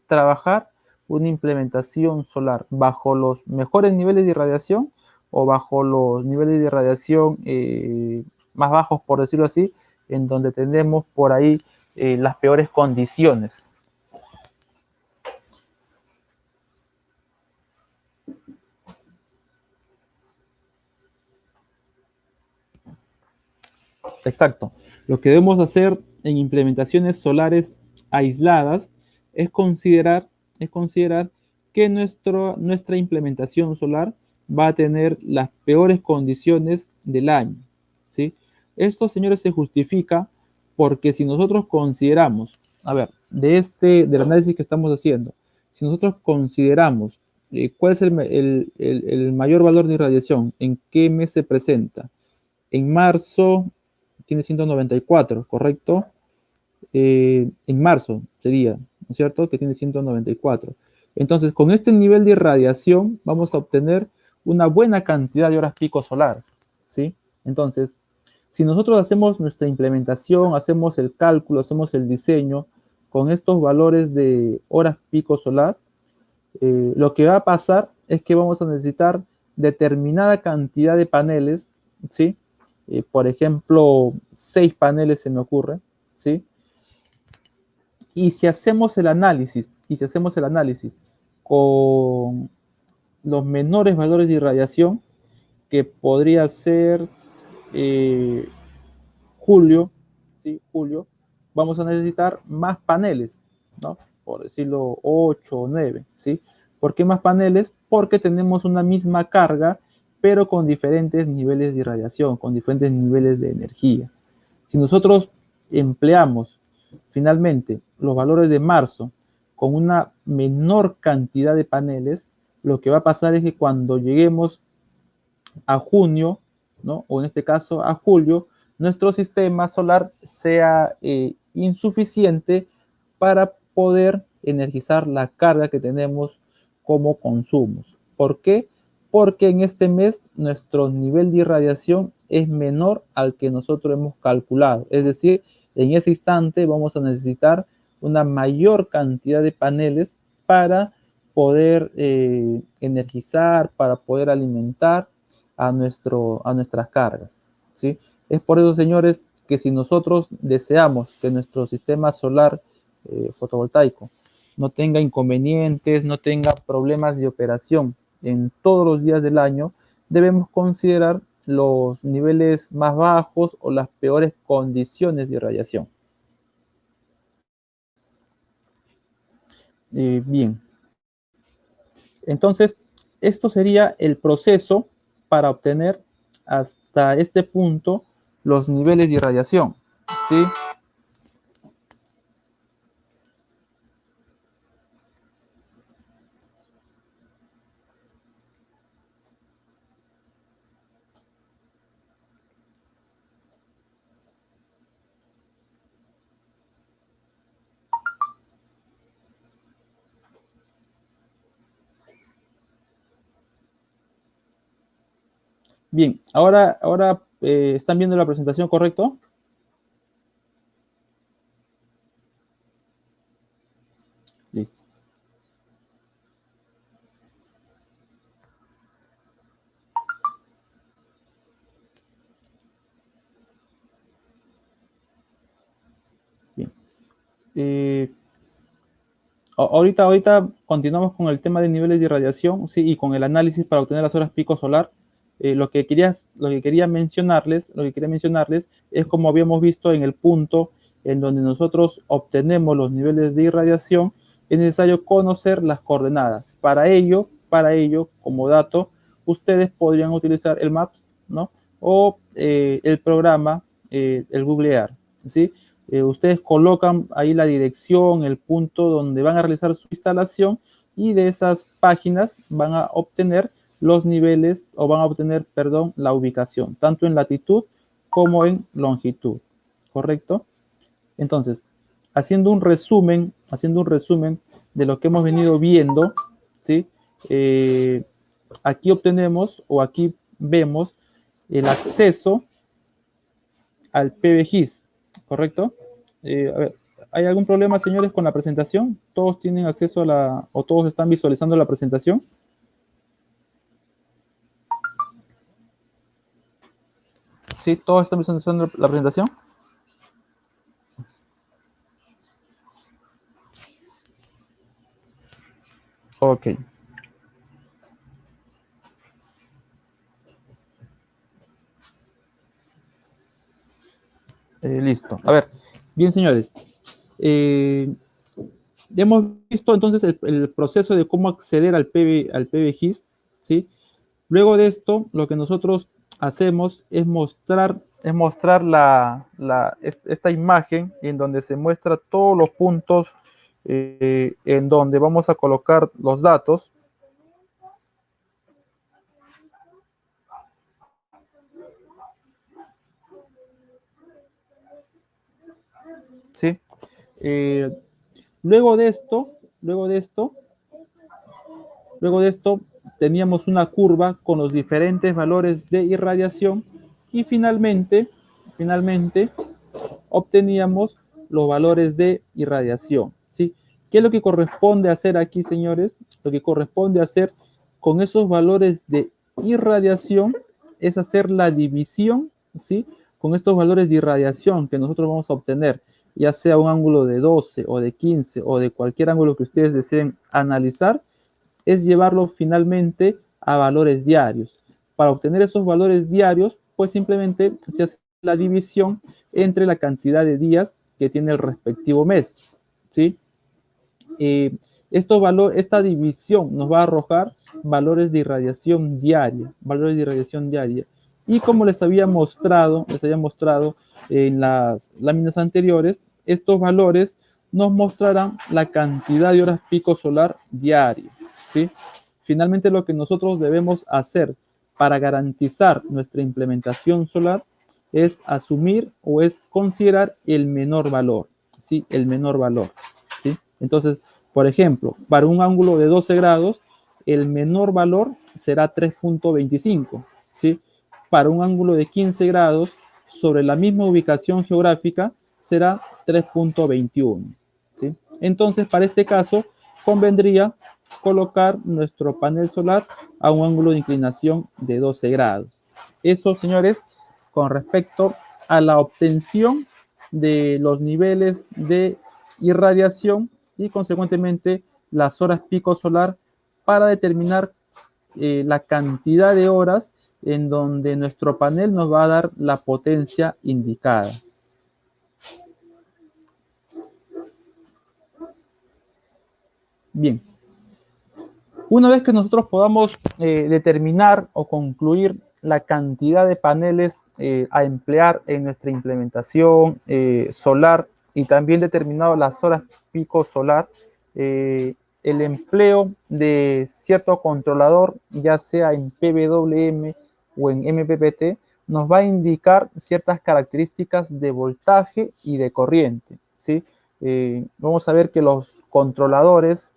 trabajar una implementación solar? ¿Bajo los mejores niveles de radiación o bajo los niveles de radiación más bajos, por decirlo así, en donde tenemos por ahí las peores condiciones? Exacto. Lo que debemos hacer en implementaciones solares aisladas es considerar que nuestra implementación solar va a tener las peores condiciones del año, ¿sí? Esto, señores, se justifica porque si nosotros consideramos, a ver, del análisis que estamos haciendo, si nosotros consideramos cuál es el mayor valor de irradiación, en qué mes se presenta, en marzo tiene 194, ¿correcto? En marzo sería, ¿no es cierto? Que tiene 194. Entonces, con este nivel de irradiación vamos a obtener una buena cantidad de horas pico solar, ¿sí? Entonces, si nosotros hacemos nuestra implementación, hacemos el cálculo, hacemos el diseño con estos valores de horas pico solar, lo que va a pasar es que vamos a necesitar determinada cantidad de paneles, ¿sí? Por ejemplo, 6 paneles se me ocurre, ¿sí? Y si hacemos el análisis, con los menores valores de irradiación, que podría ser eh, julio, ¿sí? Julio, vamos a necesitar más paneles, ¿no? Por decirlo, 8 o 9, ¿sí? ¿Por qué más paneles? Porque tenemos una misma carga, pero con diferentes niveles de irradiación, con diferentes niveles de energía. Si nosotros empleamos finalmente los valores de marzo con una menor cantidad de paneles, lo que va a pasar es que cuando lleguemos a junio, ¿no? O en este caso a julio, nuestro sistema solar sea insuficiente para poder energizar la carga que tenemos como consumos. ¿Por qué? Porque en este mes nuestro nivel de irradiación es menor al que nosotros hemos calculado. Es decir, en ese instante vamos a necesitar una mayor cantidad de paneles para poder energizar, para poder alimentar a nuestras cargas. ¿sí? Es por eso, señores, que si nosotros deseamos que nuestro sistema solar fotovoltaico no tenga inconvenientes, no tenga problemas de operación en todos los días del año, debemos considerar los niveles más bajos o las peores condiciones de irradiación. Bien, entonces esto sería el proceso para obtener hasta este punto los niveles de irradiación, ¿sí? Bien, ahora ¿están viendo la presentación, correcto? Listo. Bien. Ahorita continuamos con el tema de niveles de irradiación, sí, y con el análisis para obtener las horas pico solar. Lo que quería mencionarles es como habíamos visto en el punto en donde nosotros obtenemos los niveles de irradiación, es necesario conocer las coordenadas. Para ello, como dato, ustedes podrían utilizar el Maps, ¿no? O el programa, el Google Earth, ¿sí? Ustedes colocan ahí la dirección, el punto donde van a realizar su instalación y de esas páginas van a obtener los niveles o van a obtener, perdón, la ubicación, tanto en latitud como en longitud, ¿correcto? Entonces, haciendo un resumen de lo que hemos venido viendo, ¿sí? Aquí obtenemos o aquí vemos el acceso al PBGIS, ¿correcto? A ver, ¿hay algún problema, señores, con la presentación? ¿Todos tienen acceso a o todos están visualizando la presentación? ¿Sí? ¿Todos están visualizando la presentación? Ok. Listo. A ver, bien, señores. Hemos visto entonces el proceso de cómo acceder al PBGIS, ¿sí? Luego de esto, lo que nosotros hacemos es mostrar esta imagen en donde se muestra todos los puntos en donde vamos a colocar los datos. ¿Sí? Eh, luego de esto, teníamos una curva con los diferentes valores de irradiación y finalmente obteníamos los valores de irradiación, ¿sí? ¿Qué es lo que corresponde hacer aquí, señores? Lo que corresponde hacer con esos valores de irradiación es hacer la división, ¿sí? Con estos valores de irradiación que nosotros vamos a obtener, ya sea un ángulo de 12 o de 15 o de cualquier ángulo que ustedes deseen analizar, es llevarlo finalmente a valores diarios. Para obtener esos valores diarios, pues simplemente se hace la división entre la cantidad de días que tiene el respectivo mes, ¿sí? Esta división nos va a arrojar valores de irradiación diaria, Y como les había mostrado en las láminas anteriores, estos valores nos mostrarán la cantidad de horas pico solar diario, ¿sí? Finalmente, lo que nosotros debemos hacer para garantizar nuestra implementación solar es asumir o es considerar el menor valor, ¿sí? El menor valor, ¿sí? Entonces, por ejemplo, para un ángulo de 12 grados, el menor valor será 3.25, ¿sí? Para un ángulo de 15 grados, sobre la misma ubicación geográfica, será 3.21, ¿sí? Entonces, para este caso, convendría colocar nuestro panel solar a un ángulo de inclinación de 12 grados. Eso, señores, con respecto a la obtención de los niveles de irradiación y consecuentemente las horas pico solar para determinar la cantidad de horas en donde nuestro panel nos va a dar la potencia indicada. Bien. Una vez que nosotros podamos determinar o concluir la cantidad de paneles a emplear en nuestra implementación solar y también determinado las horas pico solar, el empleo de cierto controlador, ya sea en PWM o en MPPT, nos va a indicar ciertas características de voltaje y de corriente, ¿sí? Vamos a ver que los controladores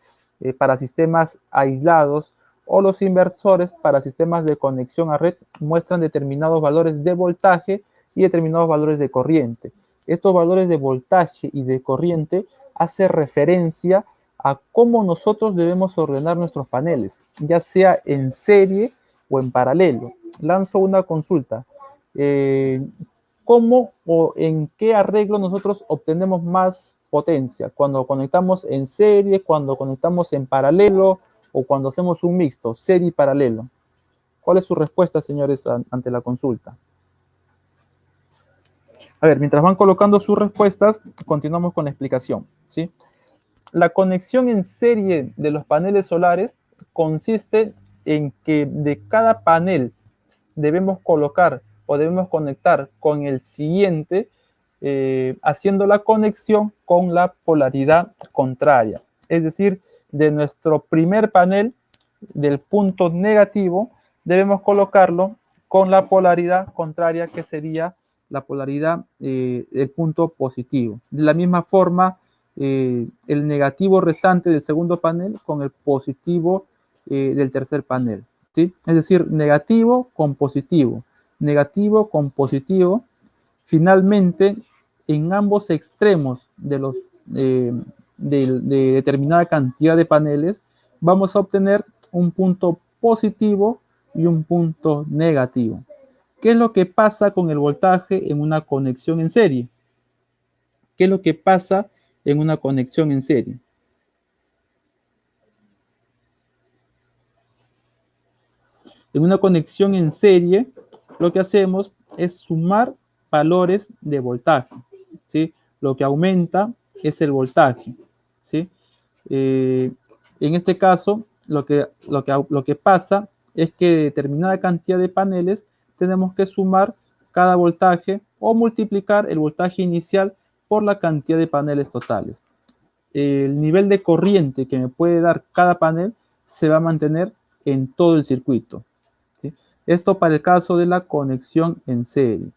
para sistemas aislados o los inversores para sistemas de conexión a red muestran determinados valores de voltaje y determinados valores de corriente. Estos valores de voltaje y de corriente hacen referencia a cómo nosotros debemos ordenar nuestros paneles, ya sea en serie o en paralelo. Lanzo una consulta. ¿Cómo o en qué arreglo nosotros obtenemos más potencia? ¿Cuando conectamos en serie, cuando conectamos en paralelo o cuando hacemos un mixto, serie y paralelo? ¿Cuál es su respuesta, señores, ante la consulta? A ver, mientras van colocando sus respuestas, continuamos con la explicación, ¿sí? La conexión en serie de los paneles solares consiste en que de cada panel debemos colocar o debemos conectar con el siguiente haciendo la conexión con la polaridad contraria. Es decir, de nuestro primer panel, del punto negativo, debemos colocarlo con la polaridad contraria, que sería la polaridad del punto positivo. De la misma forma, el negativo restante del segundo panel con el positivo del tercer panel, ¿sí? Es decir, negativo con positivo, negativo con positivo. Finalmente, en ambos extremos de determinada cantidad de paneles, vamos a obtener un punto positivo y un punto negativo. ¿Qué es lo que pasa con el voltaje en una conexión en serie? ¿Qué es lo que pasa en una conexión en serie? En una conexión en serie, lo que hacemos es sumar valores de voltaje, ¿sí? Lo que aumenta es el voltaje, ¿sí? En este caso, lo que pasa es que de determinada cantidad de paneles tenemos que sumar cada voltaje o multiplicar el voltaje inicial por la cantidad de paneles totales. El nivel de corriente que me puede dar cada panel se va a mantener en todo el circuito, ¿sí? Esto para el caso de la conexión en serie.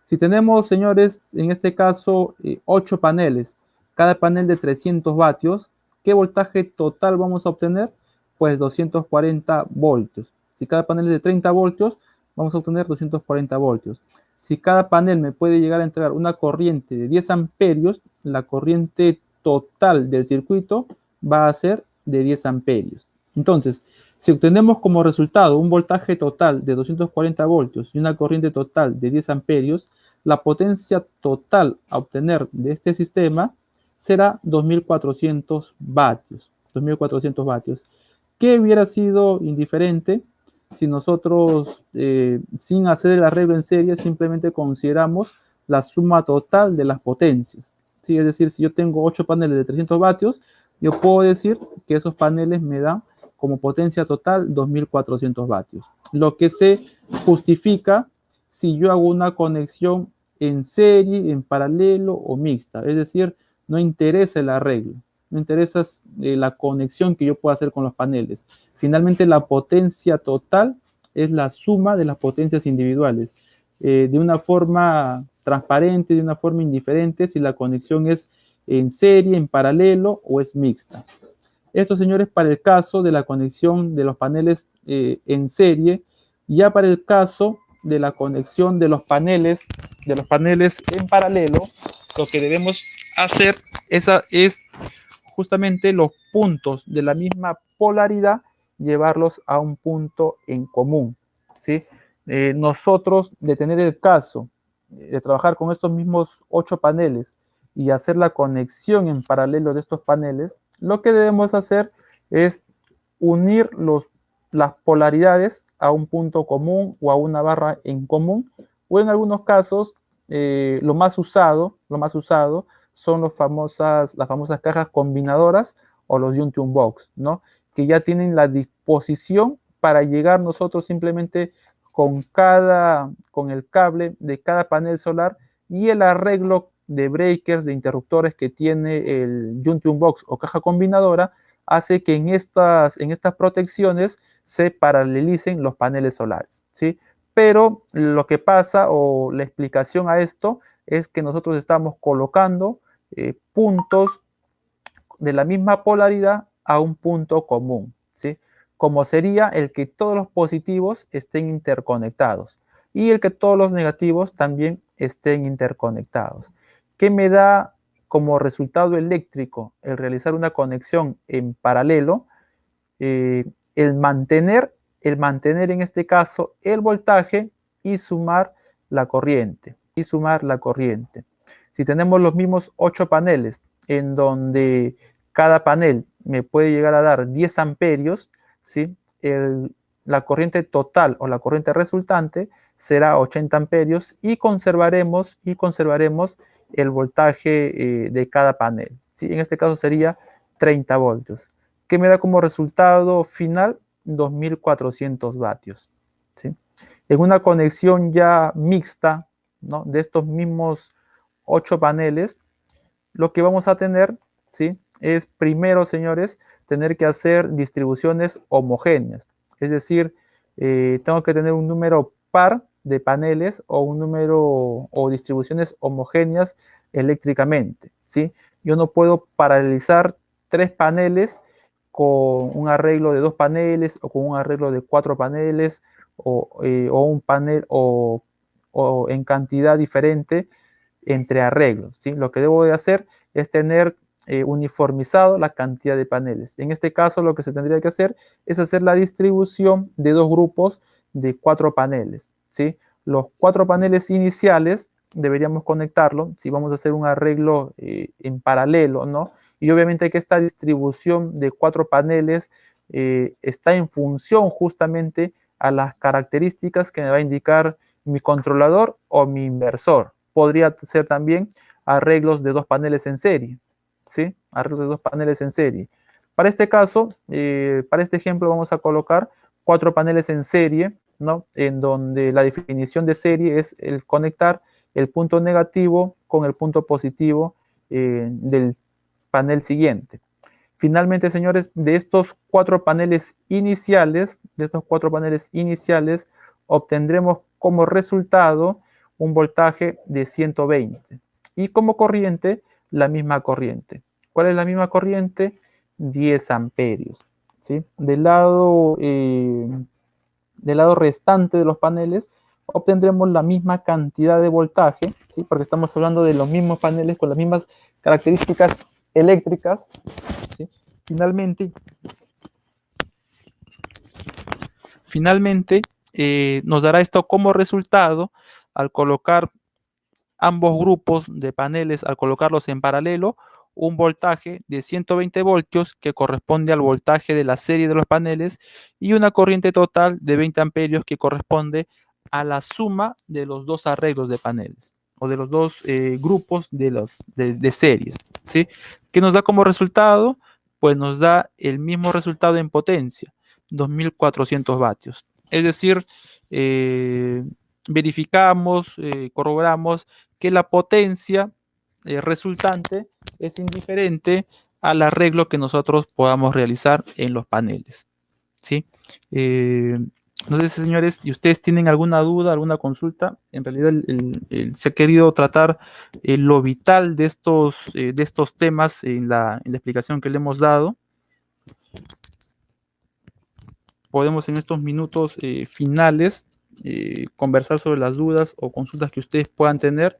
Si tenemos, señores, en este caso 8 paneles, cada panel de 300 vatios, ¿qué voltaje total vamos a obtener? Pues 240 voltios. Si cada panel es de 30 voltios, vamos a obtener 240 voltios. Si cada panel me puede llegar a entregar una corriente de 10 amperios, la corriente total del circuito va a ser de 10 amperios. Entonces, si obtenemos como resultado un voltaje total de 240 voltios y una corriente total de 10 amperios, la potencia total a obtener de este sistema será 2400 vatios. 2400 vatios. ¿Qué hubiera sido indiferente si nosotros, sin hacer el arreglo en serie, simplemente consideramos la suma total de las potencias? ¿Sí? Es decir, si yo tengo 8 paneles de 300 vatios, yo puedo decir que esos paneles me dan como potencia total 2400 vatios. Lo que se justifica si yo hago una conexión en serie, en paralelo o mixta. Es decir, no interesa el arreglo, no interesa la conexión que yo pueda hacer con los paneles. Finalmente, la potencia total es la suma de las potencias individuales. De una forma transparente, de una forma indiferente, si la conexión es en serie, en paralelo o es mixta. Esto, señores, para el caso de la conexión de los paneles en serie. Ya para el caso de la conexión de los paneles en paralelo, lo que debemos hacer es justamente los puntos de la misma polaridad, llevarlos a un punto en común, ¿sí? nosotros de tener el caso de trabajar con estos mismos 8 paneles y hacer la conexión en paralelo de estos paneles, lo que debemos hacer es unir las polaridades a un punto común o a una barra en común, o en algunos casos lo más usado son las famosas cajas combinadoras o los Junction Box, ¿no? Que ya tienen la disposición para llegar nosotros simplemente con el cable de cada panel solar y el arreglo de breakers, de interruptores que tiene el Junction Box o caja combinadora, hace que en estas protecciones se paralelicen los paneles solares, ¿sí? Pero lo que pasa, o la explicación a esto, es que nosotros estamos colocando puntos de la misma polaridad a un punto común, ¿sí? Como sería el que todos los positivos estén interconectados y el que todos los negativos también estén interconectados. ¿Qué me da como resultado eléctrico el realizar una conexión en paralelo? El mantener en este caso el voltaje y sumar la corriente. Si tenemos los mismos 8 paneles en donde cada panel me puede llegar a dar 10 amperios, ¿sí? La corriente total o la corriente resultante será 80 amperios y conservaremos el voltaje de cada panel, ¿sí? En este caso sería 30 voltios, que me da como resultado final 2400 vatios, ¿sí? En una conexión ya mixta, ¿no?, de estos mismos 8 paneles, lo que vamos a tener, ¿sí?, es primero, señores, tener que hacer distribuciones homogéneas. Es decir, tengo que tener un número par de paneles o un número o distribuciones homogéneas eléctricamente, ¿sí? Yo no puedo paralelizar 3 paneles con un arreglo de 2 paneles o con un arreglo de 4 paneles o un panel o en cantidad diferente entre arreglos, ¿sí? Lo que debo de hacer es tener uniformizado la cantidad de paneles. En este caso, lo que se tendría que hacer es hacer la distribución de 2 grupos de 4 paneles, ¿sí? Los 4 paneles iniciales deberíamos conectarlo si vamos a hacer un arreglo en paralelo, ¿no? Y obviamente que esta distribución de 4 paneles está en función justamente a las características que me va a indicar mi controlador o mi inversor. Podría ser también arreglos de 2 paneles en serie, ¿sí? Arreglos de 2 paneles en serie. Para este caso, para este ejemplo, vamos a colocar 4 paneles en serie, ¿no?, en donde la definición de serie es el conectar el punto negativo con el punto positivo del panel siguiente. Finalmente, señores, de estos 4 paneles iniciales, obtendremos como resultado un voltaje de 120 y como corriente la misma corriente. ¿Cuál es la misma corriente? 10 amperios, ¿sí? Del lado restante de los paneles obtendremos la misma cantidad de voltaje, ¿sí?, porque estamos hablando de los mismos paneles con las mismas características eléctricas, ¿sí? Finalmente nos dará esto como resultado al colocar ambos grupos de paneles, al colocarlos en paralelo, un voltaje de 120 voltios que corresponde al voltaje de la serie de los paneles y una corriente total de 20 amperios que corresponde a la suma de los 2 arreglos de paneles o de los 2 grupos de series, ¿sí? ¿Qué nos da como resultado? Pues nos da el mismo resultado en potencia, 2400 vatios. Es decir, verificamos, corroboramos que la potencia resultante es indiferente al arreglo que nosotros podamos realizar en los paneles, ¿sí? No sé, señores, si ustedes tienen alguna duda, alguna consulta. En realidad se ha querido tratar lo vital de estos temas en la explicación que le hemos dado. Podemos en estos minutos finales conversar sobre las dudas o consultas que ustedes puedan tener,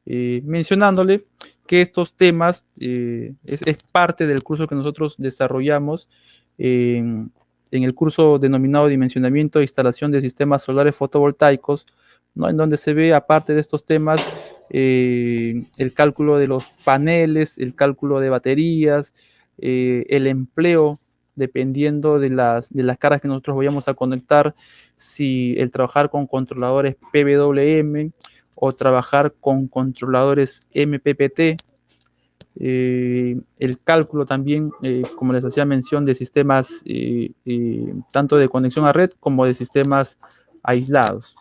mencionándole que estos temas es parte del curso que nosotros desarrollamos en en el curso denominado Dimensionamiento e Instalación de Sistemas Solares Fotovoltaicos, ¿no? En donde se ve, aparte de estos temas, el cálculo de los paneles, el cálculo de baterías, el empleo, dependiendo de las cargas que nosotros vayamos a conectar, si el trabajar con controladores PWM o trabajar con controladores MPPT, el cálculo también, como les hacía mención, de sistemas tanto de conexión a red como de sistemas aislados.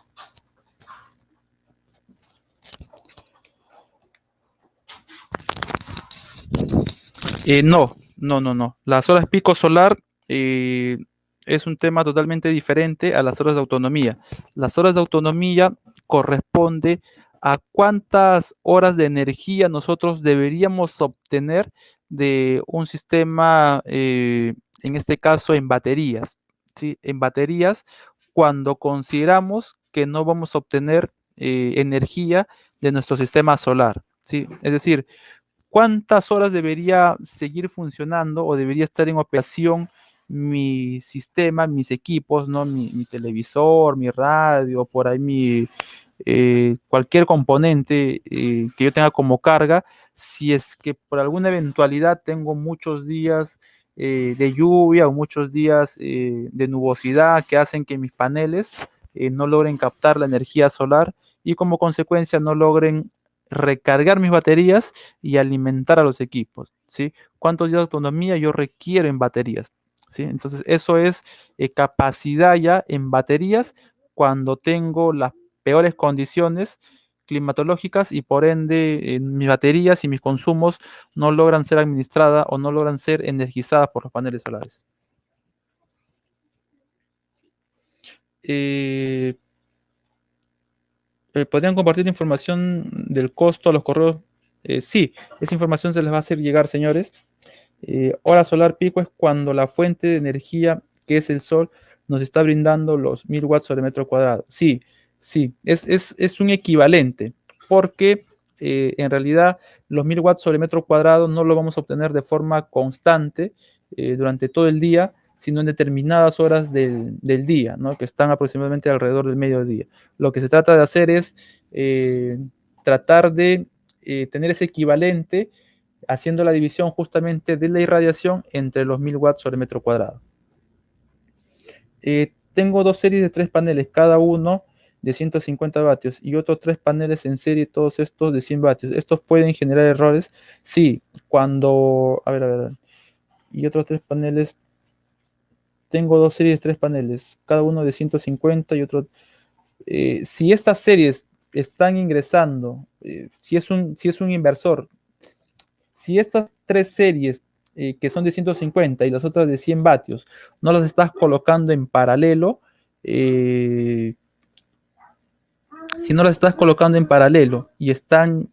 No. Las horas pico solar es un tema totalmente diferente a las horas de autonomía. Las horas de autonomía corresponde a cuántas horas de energía nosotros deberíamos obtener de un sistema, en este caso en baterías, ¿sí? En baterías, cuando consideramos que no vamos a obtener energía de nuestro sistema solar, ¿sí? Es decir, ¿cuántas horas debería seguir funcionando o debería estar en operación mi sistema, mis equipos, ¿no? Mi televisor, mi radio, por ahí cualquier componente que yo tenga como carga, si es que por alguna eventualidad tengo muchos días de lluvia o muchos días de nubosidad que hacen que mis paneles no logren captar la energía solar y como consecuencia no logren recargar mis baterías y alimentar a los equipos, ¿sí? ¿Cuántos días de autonomía yo requiero en baterías? ¿Sí? Entonces, eso es capacidad ya en baterías cuando tengo las peores condiciones climatológicas y por ende mis baterías y mis consumos no logran ser administradas o no logran ser energizadas por los paneles solares. ¿Podrían compartir información del costo a los correos? Sí, esa información se les va a hacer llegar, señores. Hora solar pico es cuando la fuente de energía, que es el sol, nos está brindando los 1000 watts sobre metro cuadrado. Sí, es un equivalente, porque en realidad los 1000 watts sobre metro cuadrado no lo vamos a obtener de forma constante durante todo el día, sino en determinadas horas del día, ¿no? Que están aproximadamente alrededor del mediodía. Lo que se trata de hacer es tratar de tener ese equivalente haciendo la división justamente de la irradiación entre los 1000 watts sobre metro cuadrado. Tengo dos series de 3 paneles, cada uno de 150 vatios y otros 3 paneles en serie, todos estos de 100 vatios. ¿Estos pueden generar errores? Sí, cuando... A ver. Y otros 3 paneles. Tengo dos series de 3 paneles, cada uno de 150 y otro... si estas series están ingresando, si es un inversor, si estas 3 series que son de 150 y las otras de 100 vatios no las estás colocando en paralelo, si no las estás colocando en paralelo y están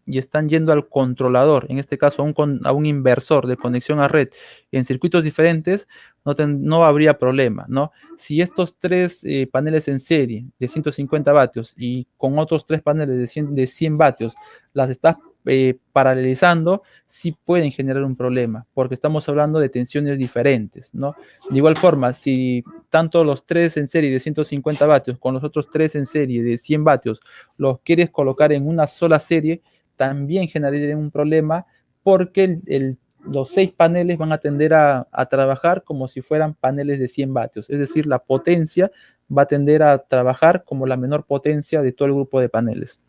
yendo al controlador, en este caso a un inversor de conexión a red en circuitos diferentes, no habría problema, ¿no? Si estos 3 paneles en serie de 150 vatios y con otros 3 paneles de 100 vatios las estás paralelizando, sí pueden generar un problema, porque estamos hablando de tensiones diferentes, ¿no? De igual forma, si tanto los 3 en serie de 150 vatios con los otros 3 en serie de 100 vatios los quieres colocar en una sola serie, también generaría un problema porque los 6 paneles van a tender a trabajar como si fueran paneles de 100 vatios, es decir, la potencia va a tender a trabajar como la menor potencia de todo el grupo de paneles.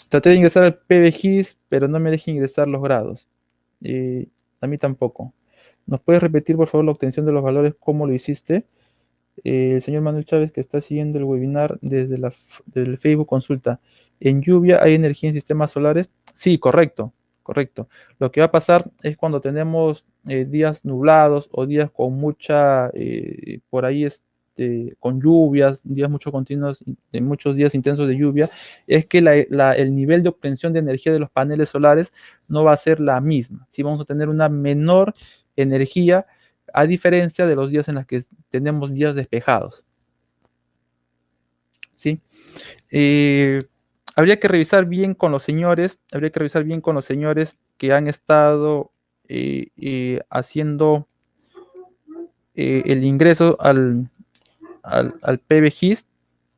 Traté de ingresar al PBGIS, pero no me deja ingresar los grados. A mí tampoco. ¿Nos puedes repetir, por favor, la obtención de los valores? ¿Cómo lo hiciste? El señor Manuel Chávez, que está siguiendo el webinar desde el Facebook Consulta. ¿En lluvia hay energía en sistemas solares? Sí, correcto. Lo que va a pasar es cuando tenemos días nublados o días con mucha, por ahí con lluvias, días mucho continuos, muchos días intensos de lluvia, es que el nivel de obtención de energía de los paneles solares no va a ser la misma. Sí, vamos a tener una menor energía a diferencia de los días en los que tenemos días despejados. ¿Sí? Habría que revisar bien con los señores, que han estado haciendo el ingreso al PBGIS,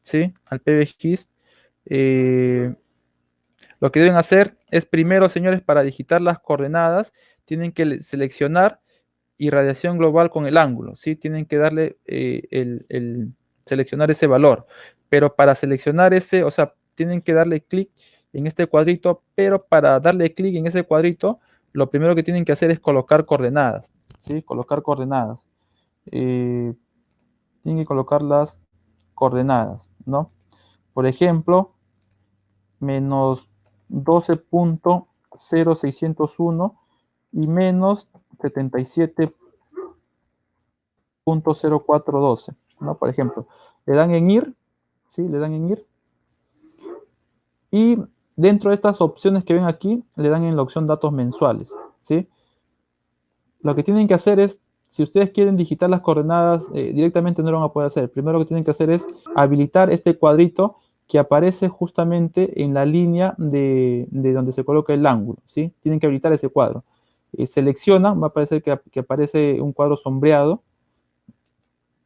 ¿sí? Al PBGIS. Lo que deben hacer es primero, señores, para digitar las coordenadas, tienen que seleccionar irradiación global con el ángulo, ¿sí? Tienen que darle seleccionar ese valor. Pero para seleccionar ese, o sea, tienen que darle clic en este cuadrito, pero para darle clic en ese cuadrito, lo primero que tienen que hacer es colocar coordenadas, ¿sí? Colocar coordenadas. Tienen que colocar las coordenadas, ¿no? Por ejemplo, menos 12.0601 y menos 77.0412, ¿no? Por ejemplo, le dan en ir, ¿sí? Le dan en ir. Y dentro de estas opciones que ven aquí, le dan en la opción datos mensuales, ¿sí? Lo que tienen que hacer es, si ustedes quieren digitar las coordenadas, directamente no lo van a poder hacer. Primero lo que tienen que hacer es habilitar este cuadrito que aparece justamente en la línea de donde se coloca el ángulo, ¿sí? Tienen que habilitar ese cuadro. Seleccionan, va a aparecer que aparece un cuadro sombreado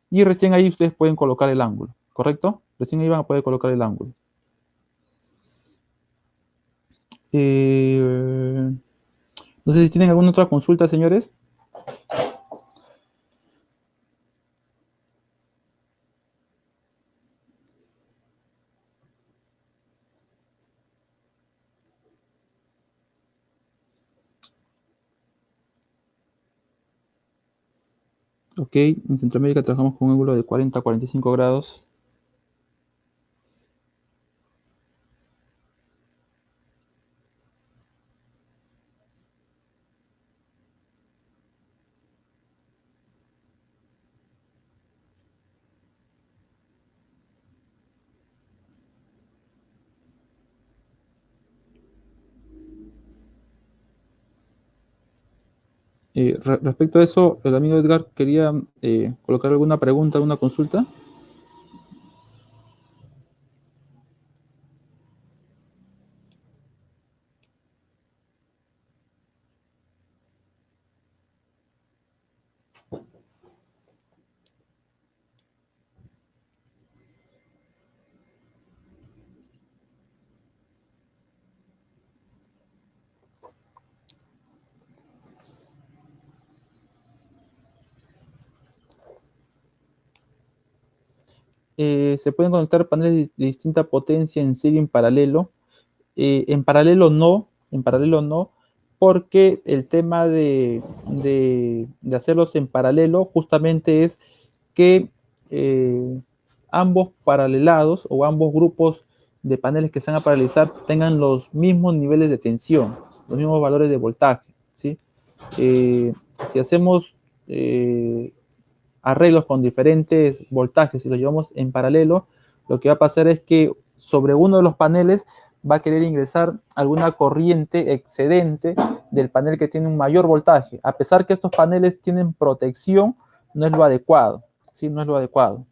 y recién ahí ustedes pueden colocar el ángulo, ¿correcto? Recién ahí van a poder colocar el ángulo. No sé si tienen alguna otra consulta, señores. Ok, en Centroamérica trabajamos con un ángulo de 40 a 45 grados. Respecto a eso, el amigo Edgar quería colocar alguna pregunta, alguna consulta. Se pueden conectar paneles de distinta potencia en serie en paralelo. En paralelo no, porque el tema de hacerlos en paralelo justamente es que ambos paralelados o ambos grupos de paneles que se van a paralelizar tengan los mismos niveles de tensión, los mismos valores de voltaje, ¿sí? Si hacemos arreglos con diferentes voltajes y los llevamos en paralelo, lo que va a pasar es que sobre uno de los paneles va a querer ingresar alguna corriente excedente del panel que tiene un mayor voltaje. A pesar que estos paneles tienen protección, no es lo adecuado, ¿sí? No es lo adecuado.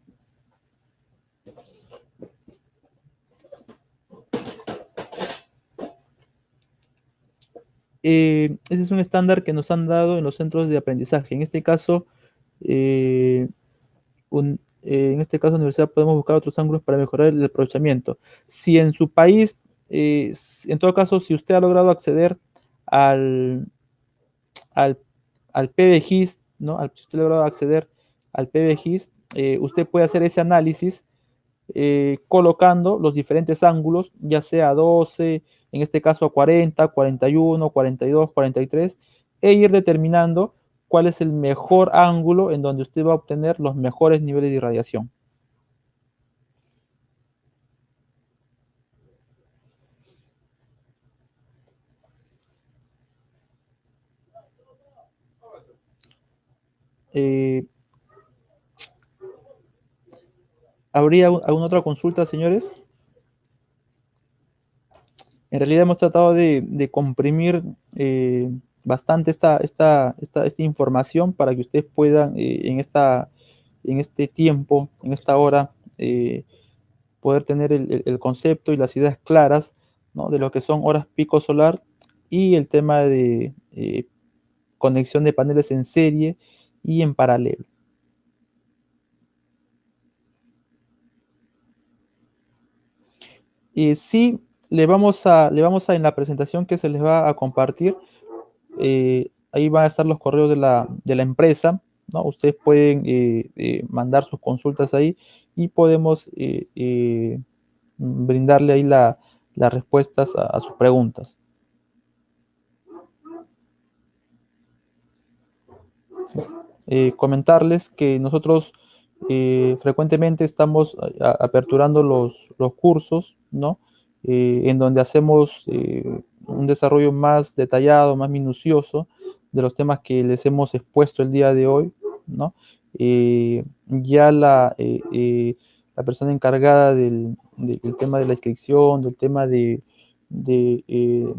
Ese es un estándar que nos han dado en los centros de aprendizaje. En este caso, en este caso, en la universidad podemos buscar otros ángulos para mejorar el aprovechamiento. Si en su país, en todo caso, si usted ha logrado acceder al, al PBGIS, ¿no? Si usted ha logrado acceder al PBGIS, usted puede hacer ese análisis colocando los diferentes ángulos, ya sea 12, en este caso a 40, 41, 42, 43, e ir determinando cuál es el mejor ángulo en donde usted va a obtener los mejores niveles de irradiación. ¿Habría alguna otra consulta, señores? En realidad hemos tratado de comprimir bastante esta información para que ustedes puedan en este tiempo, en esta hora, poder tener el concepto y las ideas claras, ¿no? De lo que son horas pico solar y el tema de conexión de paneles en serie y en paralelo. Sí, le vamos a en la presentación que se les va a compartir, ahí van a estar los correos de la empresa, ¿no? Ustedes pueden mandar sus consultas ahí y podemos brindarle ahí las respuestas a sus preguntas. Comentarles que nosotros frecuentemente estamos aperturando los cursos, ¿no? En donde hacemos un desarrollo más detallado, más minucioso de los temas que les hemos expuesto el día de hoy, ¿no? Ya la persona encargada del tema de la inscripción, del tema de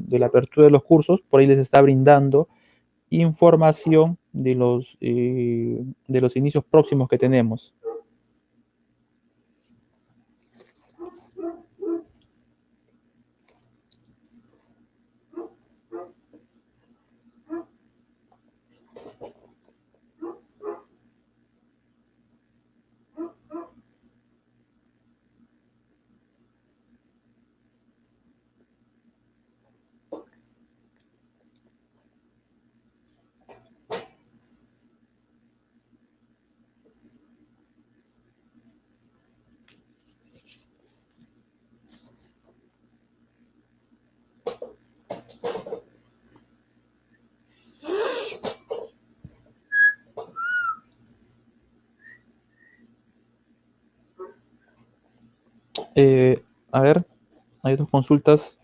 la apertura de los cursos, por ahí les está brindando información de los inicios próximos que tenemos. A ver, hay dos consultas.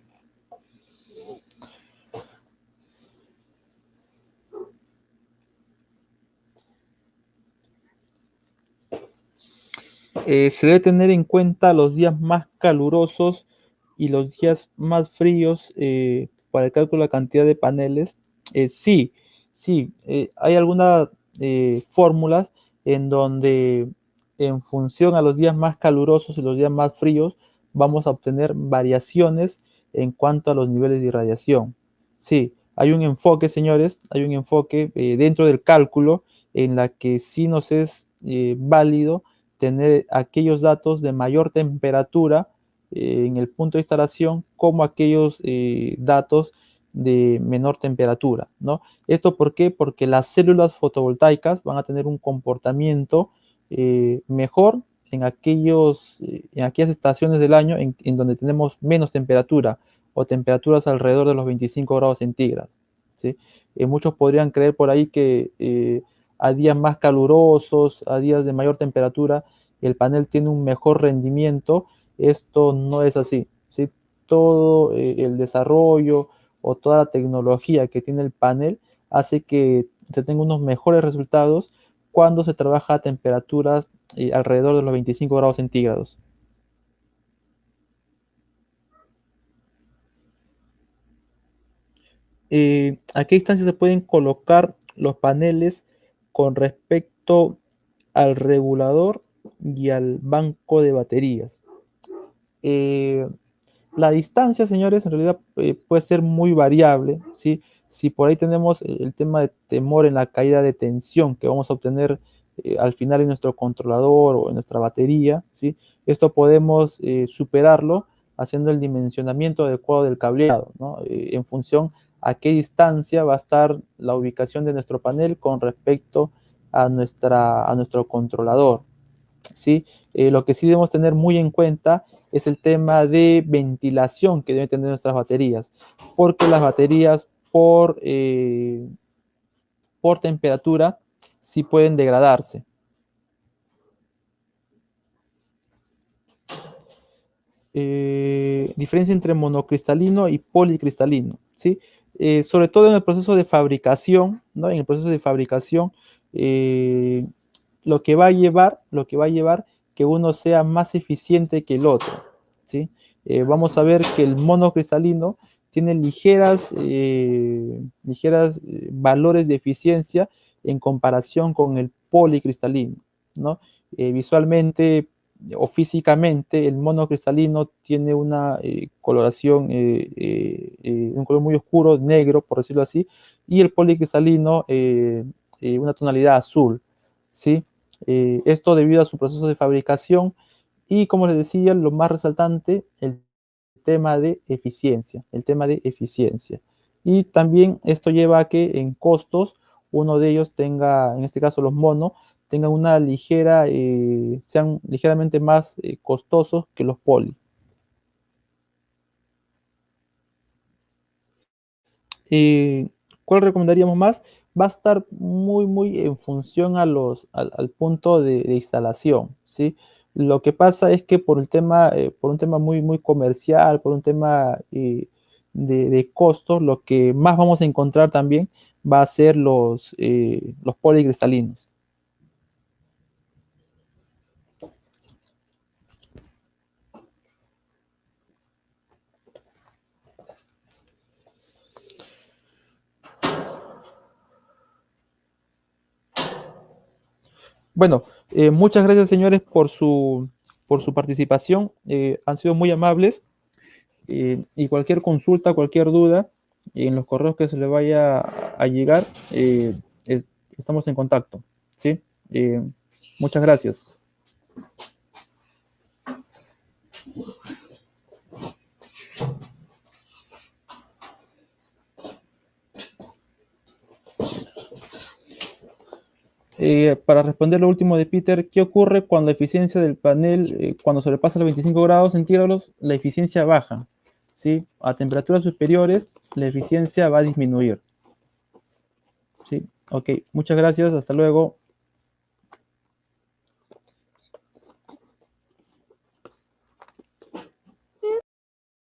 Se debe tener en cuenta los días más calurosos y los días más fríos para el cálculo de la cantidad de paneles. Sí, hay algunas fórmulas en donde en función a los días más calurosos y los días más fríos vamos a obtener variaciones en cuanto a los niveles de irradiación. Sí, hay un enfoque, señores, hay un enfoque dentro del cálculo en la que sí nos es válido tener aquellos datos de mayor temperatura en el punto de instalación como aquellos datos de menor temperatura, ¿no? ¿Esto por qué? Porque las células fotovoltaicas van a tener un comportamiento mejor en aquellas estaciones del año en donde tenemos menos temperatura o temperaturas alrededor de los 25 grados centígrados, ¿sí? Muchos podrían creer por ahí que a días más calurosos, a días de mayor temperatura, el panel tiene un mejor rendimiento. Esto no es así, ¿sí? Todo el desarrollo o toda la tecnología que tiene el panel hace que se tenga unos mejores resultados cuando se trabaja a temperaturas alrededor de los 25 grados centígrados. ¿A qué distancia se pueden colocar los paneles con respecto al regulador y al banco de baterías? La distancia, señores, en realidad puede ser muy variable, ¿sí? Si por ahí tenemos el tema de temor en la caída de tensión que vamos a obtener al final en nuestro controlador o en nuestra batería, ¿sí? Esto podemos superarlo haciendo el dimensionamiento adecuado del cableado, ¿no? En función a qué distancia va a estar la ubicación de nuestro panel con respecto a nuestro controlador, ¿sí? Lo que sí debemos tener muy en cuenta es el tema de ventilación que deben tener nuestras baterías, porque las baterías por temperatura sí pueden degradarse. Diferencia entre monocristalino y policristalino, ¿sí? Sobre todo en el proceso de fabricación, ¿no? En el proceso de fabricación, lo que va a llevar que uno sea más eficiente que el otro, ¿sí? Vamos a ver que el monocristalino tiene ligeras valores de eficiencia en comparación con el policristalino, ¿no? Visualmente o físicamente el monocristalino tiene una coloración, un color muy oscuro, negro, por decirlo así, y el policristalino una tonalidad azul, ¿sí? Esto debido a su proceso de fabricación y, como les decía, lo más resaltante, el tema de eficiencia, el tema de eficiencia. Y también esto lleva a que en costos uno de ellos tenga, en este caso los monos, tengan una ligera, sean ligeramente más costosos que los poli. Eh, ¿Cuál recomendaríamos más? Va a estar muy en función a al punto de instalación, ¿sí? Lo que pasa es que por un tema muy comercial, por un tema de costos, lo que más vamos a encontrar también va a ser los policristalinos. Bueno, muchas gracias, señores, por su participación. Han sido muy amables. Y cualquier consulta, cualquier duda, en los correos que se le vaya a llegar, estamos en contacto. ¿Sí? Muchas gracias. Para responder lo último de Peter, ¿qué ocurre cuando la eficiencia del panel, cuando sobrepasa los 25 grados centígrados, la eficiencia baja? ¿Sí? A temperaturas superiores, la eficiencia va a disminuir. ¿Sí? Ok, muchas gracias, hasta luego.